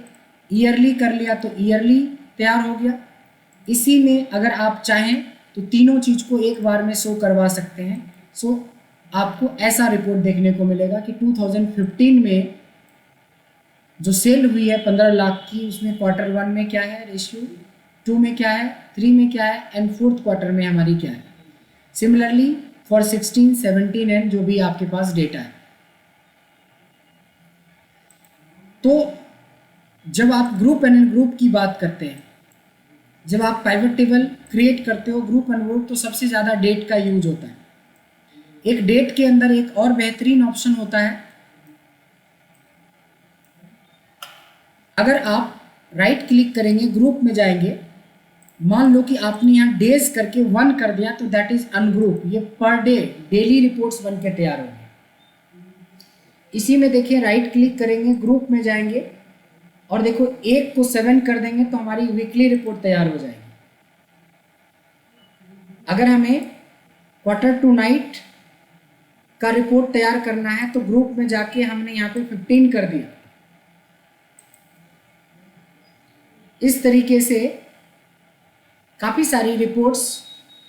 ईयरली कर लिया तो ईयरली तैयार हो गया। इसी में अगर आप चाहें तो तीनों चीज़ को एक बार में शो करवा सकते हैं। सो आपको ऐसा रिपोर्ट देखने को मिलेगा कि 2015 में जो सेल हुई है 15 लाख की, उसमें क्वार्टर 1 में क्या है रेशियो, 2 में क्या है, 3 में क्या है एंड 4th क्वार्टर में हमारी क्या है। सिमिलरली फॉर 16, 17 एंड जो भी आपके पास डेटा है। तो जब आप ग्रुप एंड अनग्रुप की बात करते हैं, जब आप पाइवट टेबल क्रिएट करते हो ग्रुप एंड अनग्रुप, तो सबसे ज़्यादा डेट का यूज होता है। एक डेट के अंदर एक और बेहतरीन ऑप्शन होता है, अगर आप राइट क्लिक करेंगे, ग्रुप में जाएंगे, मान लो कि आपने यहाँ डेज करके 1 कर दिया तो दैट इज अनग्रुप। ये पर डे डेली रिपोर्ट्स बन के तैयार होंगे। इसी में देखिए राइट क्लिक करेंगे, ग्रुप में जाएंगे और देखो 1 को 7 कर देंगे तो हमारी वीकली रिपोर्ट तैयार हो जाएगी। अगर हमें क्वार्टर टू नाइट का रिपोर्ट तैयार करना है तो ग्रुप में जाके हमने यहाँ पे 15 कर दिया। इस तरीके से काफ़ी सारी रिपोर्ट्स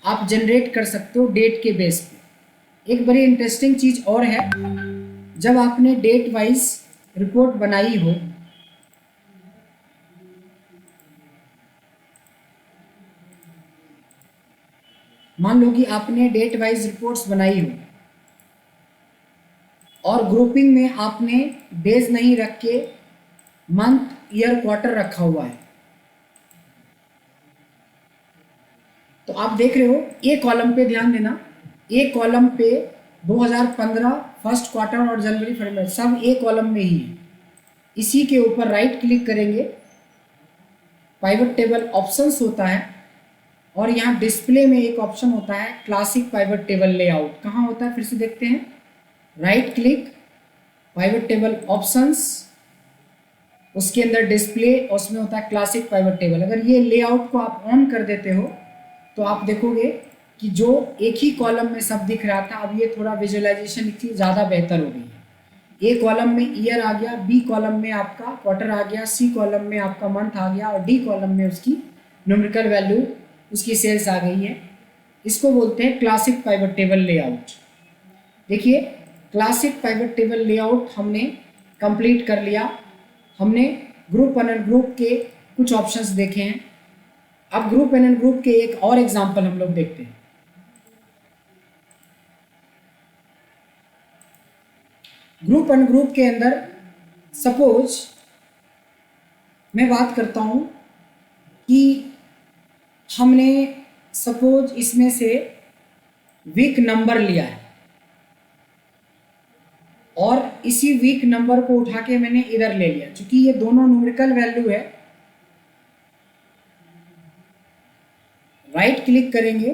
आप जनरेट कर सकते हो डेट के बेस पे। एक बड़ी इंटरेस्टिंग चीज़ और है, जब आपने डेट वाइज रिपोर्ट बनाई हो, मान लो कि आपने डेट वाइज रिपोर्ट्स बनाई हो और ग्रुपिंग में आपने डेज नहीं रख के मंथ, ईयर, क्वार्टर रखा हुआ है, तो आप देख रहे हो ए कॉलम पे ध्यान देना, ए कॉलम पे 2015 फर्स्ट क्वार्टर और जनवरी फरवरी सब ए कॉलम में ही है। इसी के ऊपर राइट क्लिक करेंगे, पाइवट टेबल ऑप्शंस होता है और यहाँ डिस्प्ले में एक ऑप्शन होता है क्लासिक पाइवट टेबल लेआउट। कहाँ होता है फिर से देखते हैं, right click, pivot table options, उसके अंदर डिस्प्ले, उसमें होता है क्लासिक पाइवट टेबल। अगर ये लेआउट को आप ऑन कर देते हो तो आप देखोगे कि जो एक ही कॉलम में सब दिख रहा था, अब ये थोड़ा विजुअलाइजेशन इतनी ज़्यादा बेहतर हो गई है। ए कॉलम में ईयर आ गया, बी कॉलम में आपका क्वार्टर आ गया, सी कॉलम में आपका मंथ आ गया और डी कॉलम में उसकी न्यूमेरिकल वैल्यू, उसकी सेल्स आ गई है। इसको बोलते हैं क्लासिक पाइवट टेबल लेआउट। देखिए क्लासिक पाइवट टेबल लेआउट हमने कंप्लीट कर लिया। हमने ग्रुप एंड ग्रुप के कुछ ऑप्शंस देखे हैं। अब ग्रुप एंड ग्रुप के एक और एग्जांपल हम लोग देखते हैं। ग्रुप एंड ग्रुप के अंदर सपोज मैं बात करता हूं कि हमने सपोज इसमें से वीक नंबर लिया है और इसी वीक नंबर को उठा के मैंने इधर ले लिया। क्योंकि ये दोनों न्यूमेरिकल वैल्यू है, राइट क्लिक करेंगे,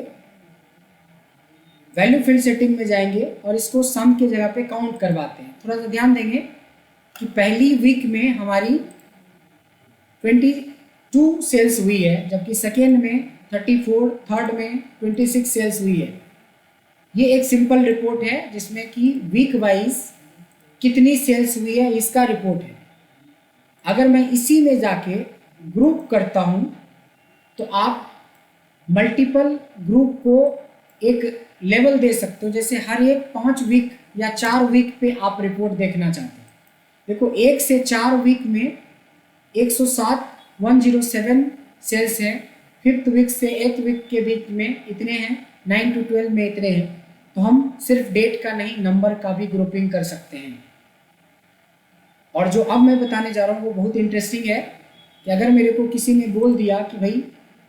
वैल्यू फील्ड सेटिंग में जाएंगे और इसको सम की जगह पे काउंट करवाते हैं। थोड़ा सा ध्यान देंगे कि पहली वीक में हमारी 22 सेल्स हुई है, जबकि सेकेंड में 34, थर्ड में 26 सेल्स हुई है। ये एक सिंपल रिपोर्ट है जिसमें कि वीक वाइज कितनी सेल्स हुई है इसका रिपोर्ट है। अगर मैं इसी में जाके ग्रुप करता हूँ तो आप मल्टीपल ग्रुप को एक लेवल दे सकते हो। जैसे हर एक 5 वीक या 4 वीक पे आप रिपोर्ट देखना चाहते हैं। देखो 1 से 4 वीक में 107 सेल्स हैं, 5th वीक से 8th वीक के बीच में इतने हैं, 9 to 12 में इतने हैं। तो हम सिर्फ डेट का नहीं नंबर का भी ग्रुपिंग कर सकते हैं। और जो अब मैं बताने जा रहा हूँ वो बहुत इंटरेस्टिंग है कि अगर मेरे को किसी ने बोल दिया कि भाई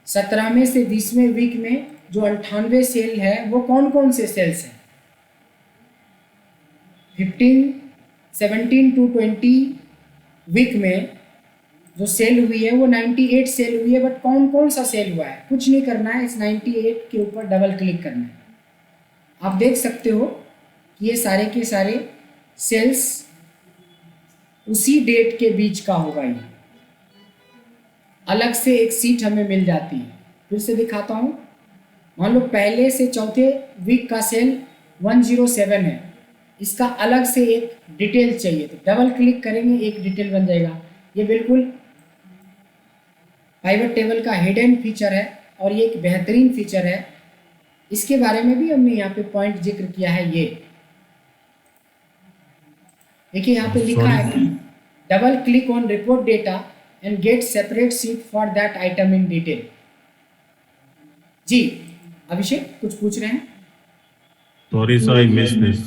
17वें से 20वें वीक में जो 98 सेल है वो कौन कौन से सेल्स हैं, 17 to 20 वीक में जो सेल हुई है वो 98 सेल हुई है, बट कौन कौन सा सेल हुआ है कुछ नहीं करना है, इस 98 के ऊपर डबल क्लिक करना है। आप देख सकते हो कि ये सारे के सारे सेल्स उसी डेट के बीच का होगा। ये अलग से एक सीट हमें मिल जाती है। फिर से दिखाता हूँ, मान लो पहले से चौथे वीक का सेल 107 है, इसका अलग से एक डिटेल चाहिए तो डबल क्लिक करेंगे, एक डिटेल बन जाएगा। ये बिल्कुल पाइवट टेबल का हिडन फीचर है और ये एक बेहतरीन फीचर है। इसके बारे में भी हमने यहाँ पे पॉइंट जिक्र किया है। ये देखिए यहाँ पे लिखा है कि double click on report data and get separate sheet for that item in detail. जी अभिषेक कुछ पूछ रहे हैं? Sorry sir, I missed this.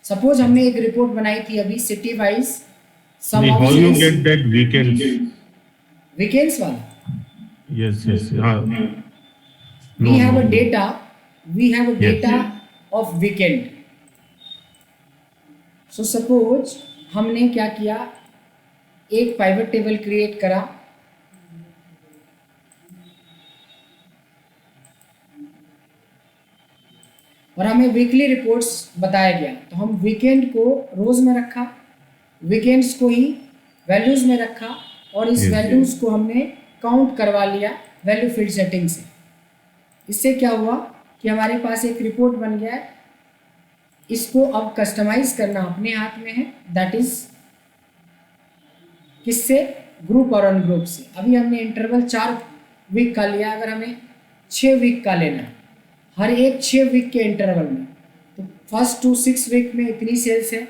Suppose हमने एक रिपोर्ट बनाई थी अभी city wise sum of how you get that weekends वाला। यस यस, हां, we have a data of weekend. So suppose हमने क्या किया, एक पाइवट टेबल क्रिएट करा, और हमें वीकली रिपोर्ट्स बताया गया। तो हम वीकेंड को रोज में रखा, वीकेंड्स को ही वैल्यूज में रखा और इस वैल्यूज को हमने काउंट करवा लिया वैल्यू फील्ड सेटिंग से। इससे क्या हुआ कि हमारे पास एक रिपोर्ट बन गया है। इसको अब कस्टमाइज करना अपने हाथ में है, दैट इज किससे, ग्रुप और अनग्रुप से। अभी हमने इंटरवल 4 वीक का लिया, अगर हमें 6 वीक का लेना है, हर एक 6 वीक के इंटरवल में। तो 1 to 6 वीक में इतनी सेल्स है,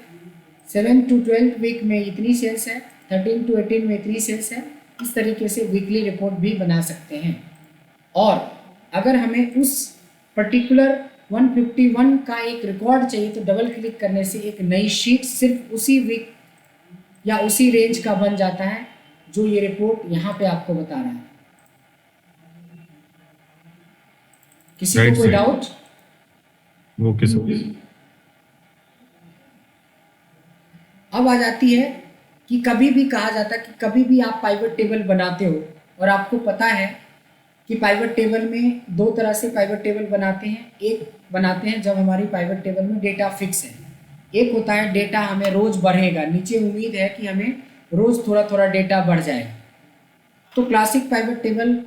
7 to 12 वीक में इतनी सेल्स है, 13 to 18 में इतनी सेल्स है। इस तरीके से वीकली रिपोर्ट भी बना सकते हैं। और अगर हमें उस पर्टिकुलर 151 का एक रिकॉर्ड चाहिए तो डबल क्लिक करने से एक नई शीट सिर्फ उसी वीक या उसी रेंज का बन जाता है जो ये रिपोर्ट यहाँ पे आपको बता रहा है। किसी को कोई डाउट? Okay sir. अब आ जाती है कि कभी भी कहा जाता है कि कभी भी आप पाइवट टेबल बनाते हो और आपको पता है कि पाइवट टेबल में दो तरह से पाइवट टेबल बनाते हैं। एक बनाते हैं जब हमारी पाइवट टेबल में डेटा फिक्स है, एक होता है डेटा हमें रोज बढ़ेगा, नीचे उम्मीद है कि हमें रोज थोड़ा थोड़ा डेटा बढ़ जाएगा। तो क्लासिक पाइवट टेबल,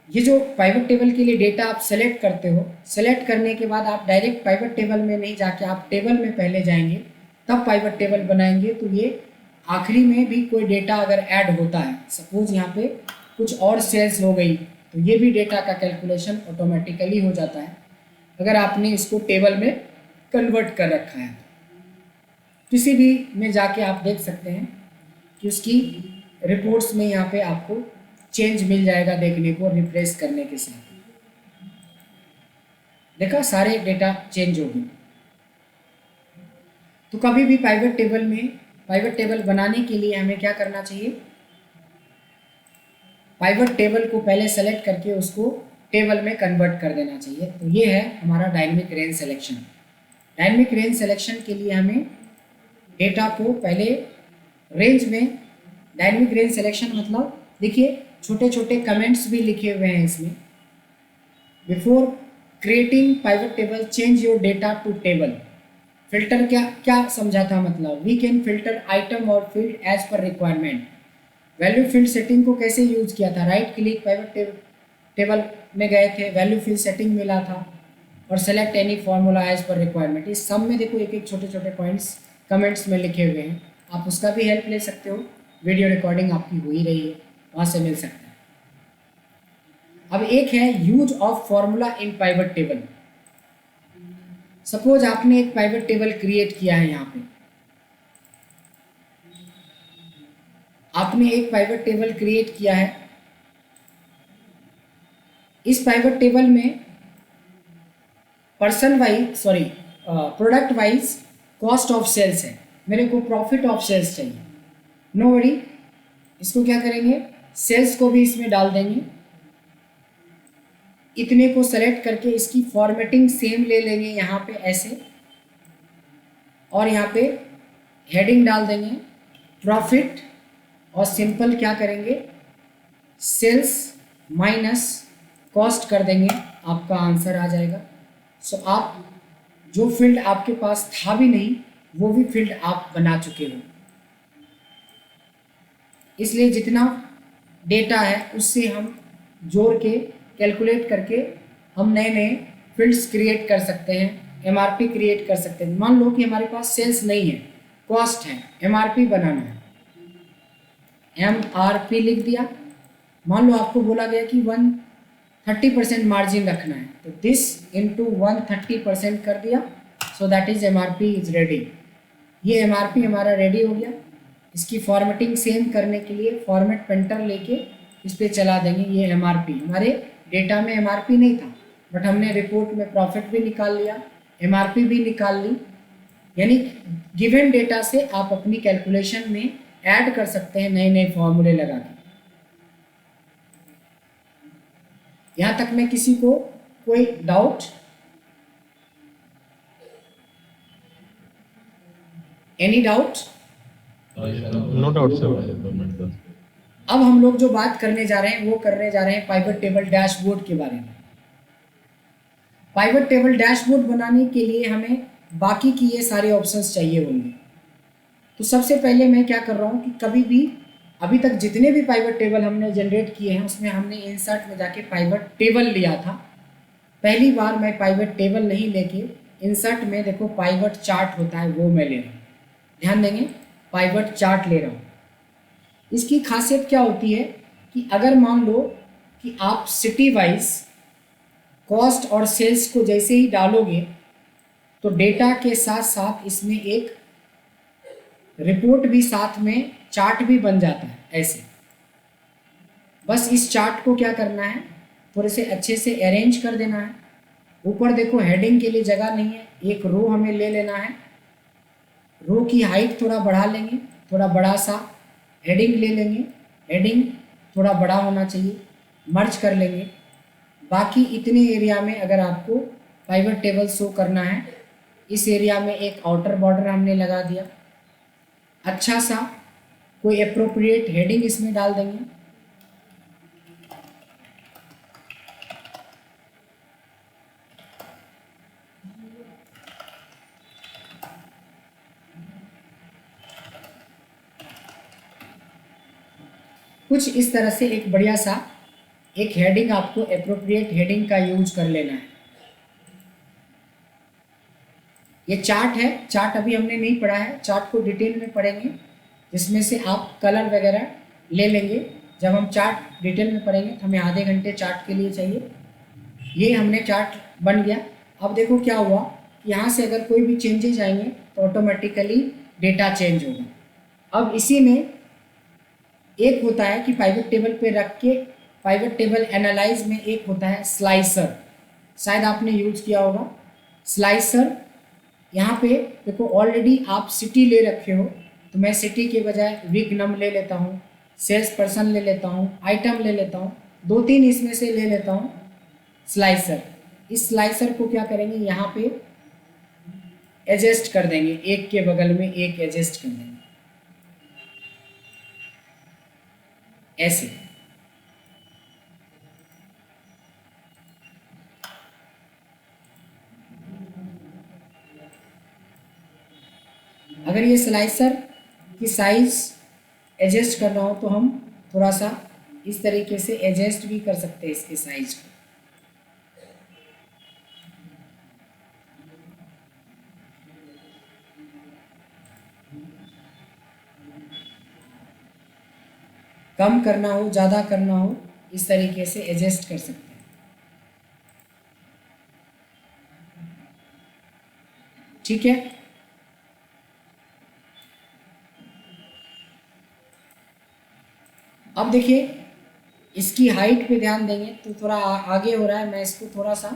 ये जो पाइवट टेबल के लिए डेटा आप सेलेक्ट करते हो, सेलेक्ट करने के बाद आप डायरेक्ट पाइवट टेबल में नहीं जाके आप टेबल में पहले जाएंगे तब पाइवट टेबल बनाएंगे। तो ये आखिरी में भी कोई डेटा अगर ऐड होता है, सपोज यहाँ पे कुछ और सेल्स हो गई, तो ये भी डेटा का कैलकुलेशन ऑटोमेटिकली हो जाता है अगर आपने इसको टेबल में कन्वर्ट कर रखा है। किसी भी में जाके आप देख सकते हैं कि उसकी रिपोर्ट्स में यहाँ पे आपको चेंज मिल जाएगा देखने को, रिफ्रेश करने के साथ देखा सारे डेटा चेंज हो गए। तो कभी भी पाइवट टेबल बनाने के लिए हमें क्या करना चाहिए, पाइवट टेबल को पहले सेलेक्ट करके उसको टेबल में कन्वर्ट कर देना चाहिए। तो ये है हमारा dynamic range selection. Dynamic range selection के लिए हमें डेटा को पहले रेंज में, डायनेमिक रेंज सिलेक्शन मतलब देखिए छोटे छोटे कमेंट्स भी लिखे हुए हैं इसमें। Before creating pivot table change your data to table. Filter क्या समझा था, मतलब वी कैन फिल्टर आइटम और field as per requirement. Value field setting को कैसे यूज किया था, राइट क्लिक पाइवट टेबल में गए थे, वैल्यू फील्ड सेटिंग मिला था और select any formula as per requirement. इस सब में देखो एक एक छोटे छोटे पॉइंट्स कमेंट्स में लिखे हुए हैं, आप उसका भी हेल्प ले सकते हो। वीडियो रिकॉर्डिंग आपकी हो ही रही है, वहाँ से मिल सकता है। अब एक है use of formula in pivot table. Suppose आपने एक पाइवट टेबल क्रिएट किया है, यहाँ पे आपने एक पाइवट टेबल क्रिएट किया है। इस पाइवट टेबल में product wise cost of sales है, मेरे को प्रॉफिट ऑफ सेल्स चाहिए। नो वरी, इसको क्या करेंगे, सेल्स को भी इसमें डाल देंगे। इतने को सेलेक्ट करके इसकी फॉर्मेटिंग सेम ले लेंगे यहाँ पे ऐसे, और यहाँ पे हेडिंग डाल देंगे प्रॉफिट, और सिंपल क्या करेंगे सेल्स माइनस कॉस्ट कर देंगे, आपका आंसर आ जाएगा। सो आप जो फील्ड आपके पास था भी नहीं वो भी फील्ड आप बना चुके हो। इसलिए जितना डेटा है उससे हम जोड़ के कैलकुलेट करके हम नए नए फील्ड्स क्रिएट कर सकते हैं, एमआरपी क्रिएट कर सकते हैं। मान लो कि हमारे पास सेल्स नहीं है, कॉस्ट है, एमआरपी बनाना है, एमआरपी लिख दिया। मान लो आपको बोला गया कि 130% मार्जिन रखना है, तो दिस इंटू 130% कर दिया, सो that is MRP is ready. ये एमआरपी हमारा रेडी हो गया। इसकी फॉर्मेटिंग सेम करने के लिए फॉर्मेट पेंटर लेके इस पर चला देंगे। ये एमआरपी, हमारे डेटा में एमआरपी नहीं था बट हमने रिपोर्ट में प्रॉफिट भी निकाल लिया, एमआरपी भी निकाल ली। यानी गिवन डेटा से आप अपनी कैलकुलेशन में ऐड कर सकते हैं नए नए फॉर्मूले लगा के। यहाँ तक में किसी को कोई doubt? Any doubt? No doubt sir. अब हम लोग जो बात करने जा रहे हैं वो करने जा रहे हैं पाइवट टेबल डैशबोर्ड के बारे में। पाइवट टेबल डैशबोर्ड बनाने के लिए हमें बाकी की ये सारे ऑप्शंस चाहिए होंगे। तो सबसे पहले मैं क्या कर रहा हूँ कि कभी भी अभी तक जितने भी पाइवट टेबल हमने जनरेट किए हैं उसमें हमने इंसर्ट में जाके पाइवट टेबल लिया था। पहली बार मैं पाइवट टेबल नहीं लेके इंसर्ट में देखो पाइवट चार्ट होता है वो मैं ले रहा हूँ। ध्यान देंगे, पाइवट चार्ट ले रहा हूँ। इसकी खासियत क्या होती है कि अगर मान लो कि आप सिटी वाइज कॉस्ट और सेल्स को जैसे ही डालोगे तो डेटा के साथ साथ इसमें एक रिपोर्ट भी साथ में चार्ट भी बन जाता है ऐसे। बस इस चार्ट को क्या करना है, थोड़े से अच्छे से अरेंज कर देना है। ऊपर देखो हेडिंग के लिए जगह नहीं है, एक रो हमें ले लेना है, रो की हाइट थोड़ा बढ़ा लेंगे, थोड़ा बड़ा सा हेडिंग ले लेंगे, हेडिंग थोड़ा बड़ा होना चाहिए, मर्ज कर लेंगे। बाकी इतने एरिया में अगर आपको पाइवट टेबल शो करना है, इस एरिया में एक आउटर बॉर्डर हमने लगा दिया, अच्छा सा कोई अप्रोप्रिएट हेडिंग इसमें डाल देंगे। कुछ इस तरह से एक बढ़िया सा एक हेडिंग आपको अप्रोप्रिएट हेडिंग का यूज कर लेना है। ये चार्ट है, चार्ट अभी हमने नहीं पढ़ा है, चार्ट को डिटेल में पढ़ेंगे जिसमें से आप कलर वगैरह ले लेंगे। जब हम चार्ट डिटेल में पढ़ेंगे तो हमें आधे घंटे चार्ट के लिए चाहिए। ये हमने चार्ट बन गया। अब देखो क्या हुआ, यहाँ से अगर कोई भी चेंजेज आएंगे तो ऑटोमेटिकली डेटा चेंज होगा। अब इसी में एक होता है कि पाइवट टेबल पे रख के पाइवट टेबल एनालाइज में एक होता है स्लाइसर, शायद आपने यूज किया होगा स्लाइसर। यहाँ पे देखो ऑलरेडी आप सिटी ले रखे हो, तो मैं सिटी के बजाय वीक नम ले लेता हूँ, सेल्स पर्सन ले लेता हूँ, आइटम ले लेता हूँ, 2-3 इसमें से ले लेता हूँ स्लाइसर। इस स्लाइसर को क्या करेंगे, यहाँ पे एडजस्ट कर देंगे, एक के बगल में एक एडजस्ट कर देंगे ऐसे। अगर ये स्लाइसर की साइज एडजस्ट करना हो तो हम थोड़ा सा इस तरीके से एडजस्ट भी कर सकते हैं इसके साइज को। कम करना हो, ज़्यादा करना हो, इस तरीके से एडजस्ट कर सकते हैं। ठीक है, अब देखिए इसकी हाइट पे ध्यान देंगे तो थोड़ा आगे हो रहा है, मैं इसको थोड़ा सा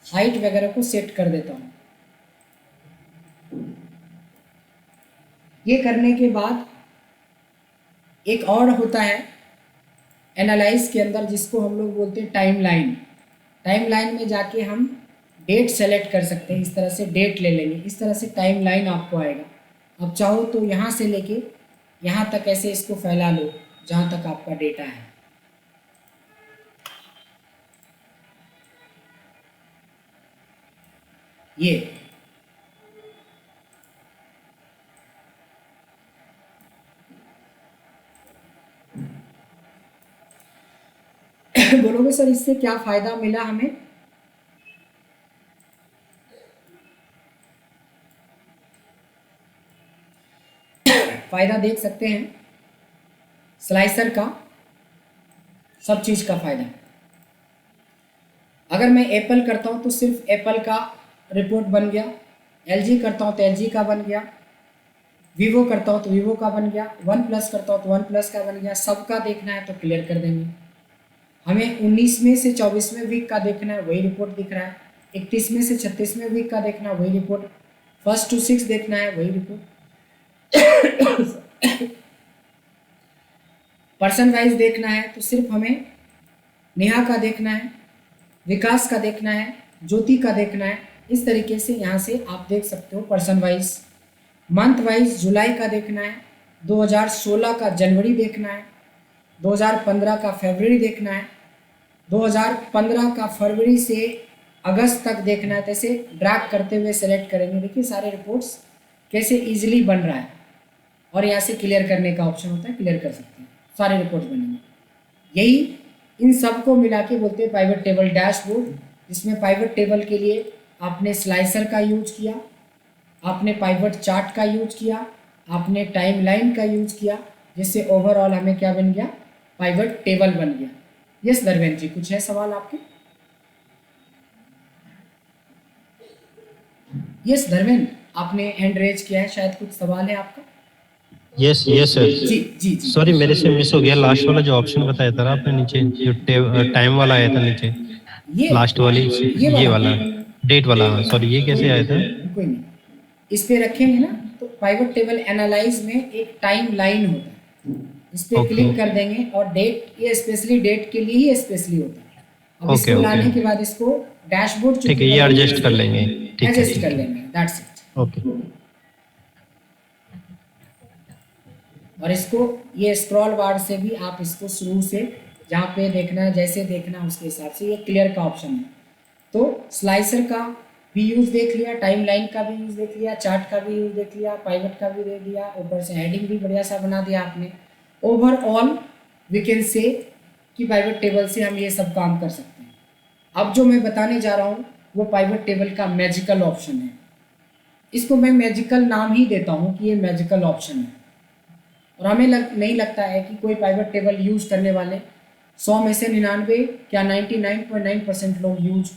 हाइट वगैरह को सेट कर देता हूँ। ये करने के बाद एक और होता है एनालाइज के अंदर जिसको हम लोग बोलते हैं टाइम लाइन। टाइम लाइन में जाके हम डेट सेलेक्ट कर सकते हैं, इस तरह से डेट ले लेंगे, इस तरह से टाइम लाइन आपको आएगा। अब चाहो तो यहाँ से लेके यहाँ तक ऐसे इसको फैला लो जहाँ तक आपका डेटा है। ये बोलोगे सर इससे क्या फायदा मिला हमें? फायदा देख सकते हैं स्लाइसर का, सब चीज का फायदा। अगर मैं एप्पल करता हूं तो सिर्फ एप्पल का रिपोर्ट बन गया, एलजी करता हूं तो एलजी का बन गया, वीवो करता हूं तो वीवो का बन गया, वन प्लस करता हूं तो वन प्लस का बन गया। सबका देखना है तो क्लियर कर देंगे। हमें 19वें से 24वें वीक का देखना है, वही रिपोर्ट दिख रहा है। 31वें से 36वें वीक का देखना है, वही रिपोर्ट। 1 to 6 देखना है, वही रिपोर्ट। पर्सन वाइज देखना है तो सिर्फ हमें नेहा का देखना है, विकास का देखना है, ज्योति का देखना है। इस तरीके से यहाँ से आप देख सकते हो पर्सन वाइज। मंथ वाइज जुलाई का देखना है, 2016 का जनवरी देखना है, 2015 का फरवरी देखना है, 2015 का फरवरी से अगस्त तक देखना है। जैसे ड्रैग करते हुए सेलेक्ट करेंगे, देखिए सारे रिपोर्ट्स कैसे इजीली बन रहा है। और यहाँ से क्लियर करने का ऑप्शन होता है, क्लियर कर सकते हैं, सारे रिपोर्ट बनेंगे। यही इन सब को मिला के बोलते हैं पाइवट टेबल डैशबोर्ड, जिसमें पाइवट टेबल के लिए आपने स्लाइसर का यूज किया, आपने पाइवट चार्ट का यूज किया, आपने टाइम लाइन का यूज किया, जिससे ओवरऑल हमें क्या बन गया, पाइवट टेबल बन गया। यस धर्मेंद्र जी, कुछ है सवाल आपके? यस धर्मेंद्र, आपने हैंड रेज किया है, शायद कुछ सवाल है आपका? Yes yes sir. जी जी जी। सॉरी मेरे से मिस हो गया, लास्ट वाला जो ऑप्शन बताया था ना आपने नीचे, जो टाइम वाला आया था नीचे, ये लास्ट वाली, ये वाला डेट वाला, सॉरी ये कैसे आया था? कोई नहीं, इस पे रखेंगे ना तो पाइवट टेबल एनालाइज में एक टाइम लाइन होता है, इस पे Okay. क्लिक कर देंगे और डेट, ये स्पेशली डेट के लिए ही स्पेशली होता है। अब Okay, इसको okay. लाने के बाद इसको डैशबोर्ड ठीक है, ये एडजस्ट कर लेंगे, ठीक है, एडजस्ट ठीक कर है, लेंगे, दैट्स इट। ओके। और इसको ये स्क्रॉल बार से भी आप इसको शुरू से जहाँ पे देखना है, जैसे देखना है उसके हिसाब से, ये क्लियर का ऑप्शन है। तो स्लाइसर का भी यूज़ देख लिया, टाइम लाइन का भी यूज़ देख लिया, चार्ट का भी यूज़ देख लिया, पाइवट का भी दे दिया, ऊपर से हेडिंग भी बढ़िया सा बना दिया आपने। ओवरऑल वी कैन से कि पाइवट टेबल से हम ये सब काम कर सकते हैं। अब जो मैं बताने जा रहा हूँ वो पाइवट टेबल का मैजिकल ऑप्शन है। इसको मैं मैजिकल नाम ही देता हूँ कि ये मैजिकल ऑप्शन है। और हमें नहीं लगता है कि कोई पाइवट टेबल यूज़ करने वाले 100 में से 99 क्या 99.9% लोग यूज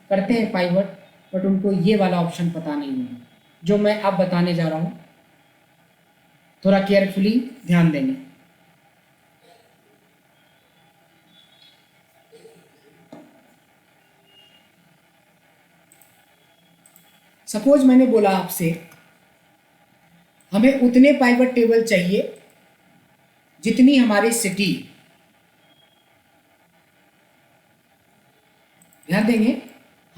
करते हैं पाइवट, बट उनको ये वाला ऑप्शन पता नहीं होगा जो मैं अब बताने जा रहा हूँ। थोड़ा केयरफुली ध्यान देंगे। सपोज मैंने बोला आपसे हमें उतने पाइवट टेबल चाहिए जितनी हमारी सिटी, ध्यान देंगे,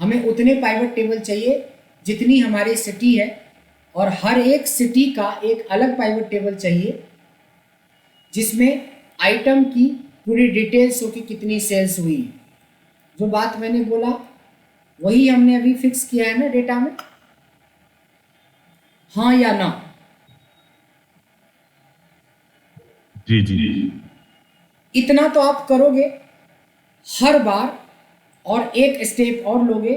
हमें उतने पाइवट टेबल चाहिए जितनी हमारी सिटी है, और हर एक सिटी का एक अलग पाइवट टेबल चाहिए जिसमें आइटम की पूरी डिटेल्स हो कि कितनी सेल्स हुई। जो बात मैंने बोला वही हमने अभी फिक्स किया है ना डेटा में, हाँ या ना? जी जी। इतना तो आप करोगे हर बार, और एक स्टेप और लोगे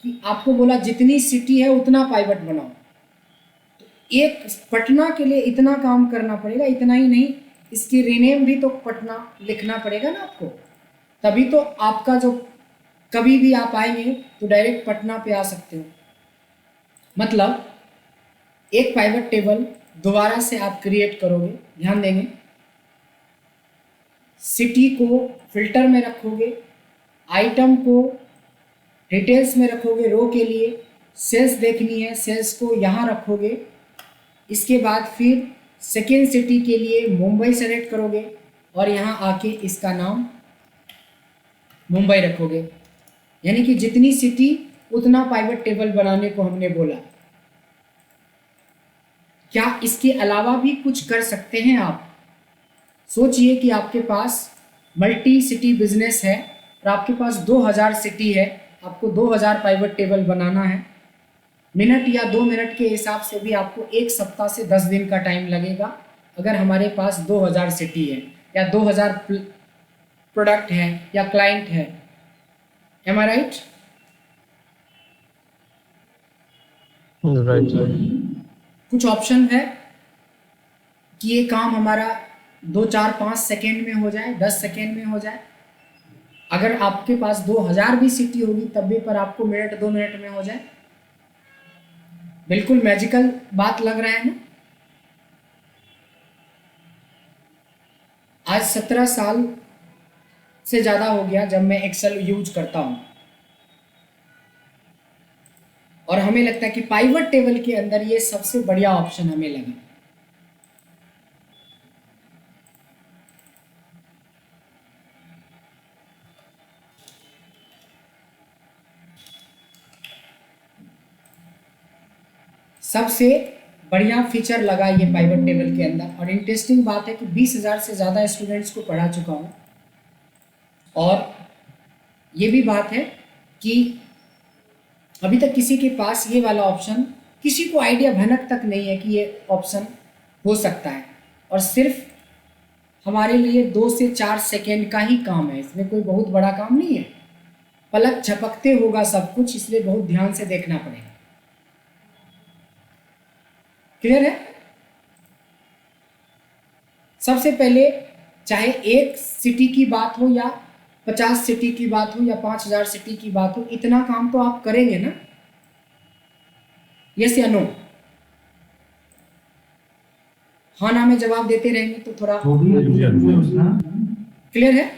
कि आपको बोला जितनी सिटी है उतना पाइवट बनाओ। तो एक पटना के लिए इतना काम करना पड़ेगा, इतना ही नहीं, इसकी रीनेम भी तो पटना लिखना पड़ेगा ना आपको, तभी तो आपका जो कभी भी आप आएंगे तो डायरेक्ट पटना पे आ सकते हो। मतलब एक पाइवट टेबल दोबारा से आप क्रिएट करोगे, ध्यान देंगे, सिटी को फिल्टर में रखोगे, आइटम को डिटेल्स में रखोगे रो के लिए, सेल्स देखनी है सेल्स को यहाँ रखोगे, इसके बाद फिर सेकेंड सिटी के लिए मुंबई सेलेक्ट करोगे और यहाँ आके इसका नाम मुंबई रखोगे। यानी कि जितनी सिटी उतना पाइवट टेबल बनाने को हमने बोला। क्या इसके अलावा भी कुछ कर सकते हैं आप? सोचिए कि आपके पास मल्टी सिटी बिजनेस है और आपके पास 2000 सिटी है, आपको 2000 पाइवट टेबल बनाना है। मिनट या 2 मिनट के हिसाब से भी आपको 1 सप्ताह से 10 दिन का टाइम लगेगा अगर हमारे पास 2000 सिटी है या 2000 प्रोडक्ट है या क्लाइंट है। एम आई राइट? राइट। कुछ ऑप्शन है कि ये काम हमारा 2, 4, 5 सेकेंड में हो जाए, 10 सेकेंड में हो जाए। अगर आपके पास 2000 भी सिटी होगी तब भी पर आपको मिनट 2 मिनट में हो जाए। बिल्कुल मैजिकल बात लग रहा है ना? आज 17 साल से ज़्यादा हो गया जब मैं एक्सेल यूज करता हूँ, और हमें लगता है कि पाइवट टेबल के अंदर ये सबसे बढ़िया ऑप्शन हमें लगा। सबसे बढ़िया फीचर लगा ये पाइवट टेबल के अंदर। और इंटरेस्टिंग बात है कि 20,000 से ज़्यादा स्टूडेंट्स को पढ़ा चुका हूँ, और ये भी बात है कि अभी तक किसी के पास ये वाला ऑप्शन, किसी को आइडिया भनक तक नहीं है कि ये ऑप्शन हो सकता है। और सिर्फ हमारे लिए 2 से 4 सेकेंड का ही काम है, इसमें कोई बहुत बड़ा काम नहीं है। पलक झपकते होगा सब कुछ, इसलिए बहुत ध्यान से देखना पड़ेगा। क्लियर है? सबसे पहले चाहे एक सिटी की बात हो या 50 सिटी की बात हो या 5000 सिटी की बात हो, इतना काम तो आप करेंगे ना? यस या नो? हाँ ना में जवाब देते रहेंगे तो थोड़ा क्लियर है।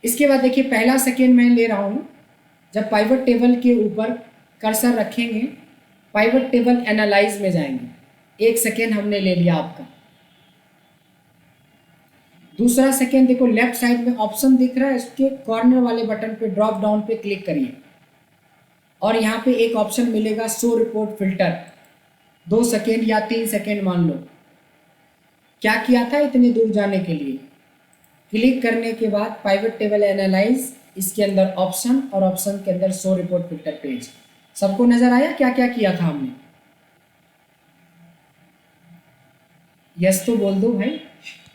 इसके बाद देखिए पहला सेकेंड मैं ले रहा हूँ, जब पाइवट टेबल के ऊपर कर्सर रखेंगे पाइवट टेबल एनालाइज में जाएंगे। 1 सेकेंड हमने ले लिया आपका। दूसरा सेकेंड देखो लेफ्ट साइड में ऑप्शन दिख रहा है, इसके कॉर्नर वाले बटन पे ड्रॉप डाउन पे क्लिक करिए और यहाँ पे एक ऑप्शन मिलेगा शो रिपोर्ट फिल्टर। 2 सेकेंड या 3 सेकेंड मान लो। क्या किया था इतने दूर जाने के लिए? क्लिक करने के बाद पाइवट टेबल एनालाइज, इसके अंदर ऑप्शन और ऑप्शन के अंदर शो रिपोर्ट फिल्टर पेज। सबको नजर आया क्या क्या किया था हमने? यस तो बोल दो भाई।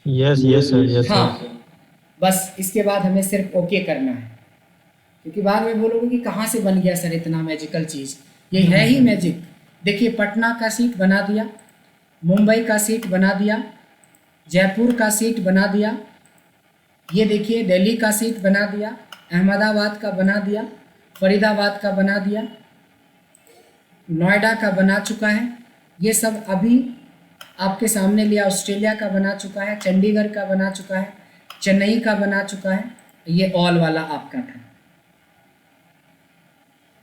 यस यस सर, यस हाँ सर। बस इसके बाद हमें सिर्फ ओके करना है, क्योंकि बाद में बोलोगे कि कहाँ से बन गया सर इतना मैजिकल चीज़। ये है ही मैजिक। देखिए पटना का सीट बना दिया, मुंबई का सीट बना दिया, जयपुर का सीट बना दिया, ये देखिए दिल्ली का सीट बना दिया, अहमदाबाद का बना दिया, फरीदाबाद का बना दिया, नोएडा का बना चुका है। ये सब अभी आपके सामने लिया। ऑस्ट्रेलिया का बना चुका है, चंडीगढ़ का बना चुका है, चेन्नई का बना चुका है। ये ऑल वाला आपका था।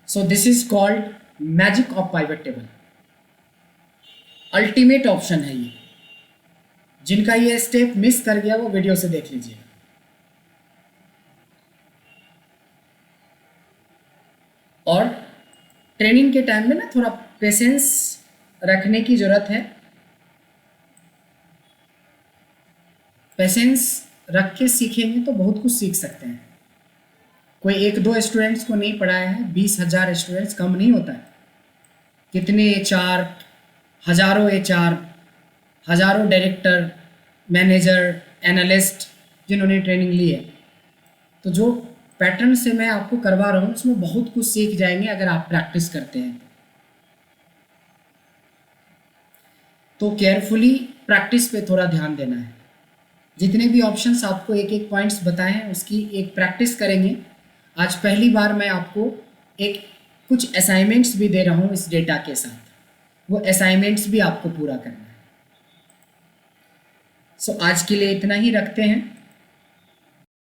सो this is called magic of pivot table. Ultimate option है ये। जिनका ये स्टेप मिस कर गया वो वीडियो से देख लीजिए। और ट्रेनिंग के टाइम में ना थोड़ा पेशेंस रखने की जरूरत है। पेशेंस रख के सीखेंगे तो बहुत कुछ सीख सकते हैं। कोई 1-2 स्टूडेंट्स को नहीं पढ़ाया है, 20,000 स्टूडेंट्स कम नहीं होता है। कितने HR, हजारों HR, हजारों डायरेक्टर, मैनेजर, एनालिस्ट जिन्होंने ट्रेनिंग ली है। तो जो पैटर्न से मैं आपको करवा रहा हूँ उसमें बहुत कुछ सीख जाएंगे अगर आप प्रैक्टिस करते हैं तो केयरफुली प्रैक्टिस पे थोड़ा ध्यान देना है। जितने भी ऑप्शंस आपको एक पॉइंट्स बताए हैं उसकी एक प्रैक्टिस करेंगे। आज पहली बार मैं आपको कुछ असाइनमेंट्स भी दे रहा हूँ इस डेटा के साथ, वो असाइनमेंट्स भी आपको पूरा करना है। सो आज के लिए इतना ही रखते हैं।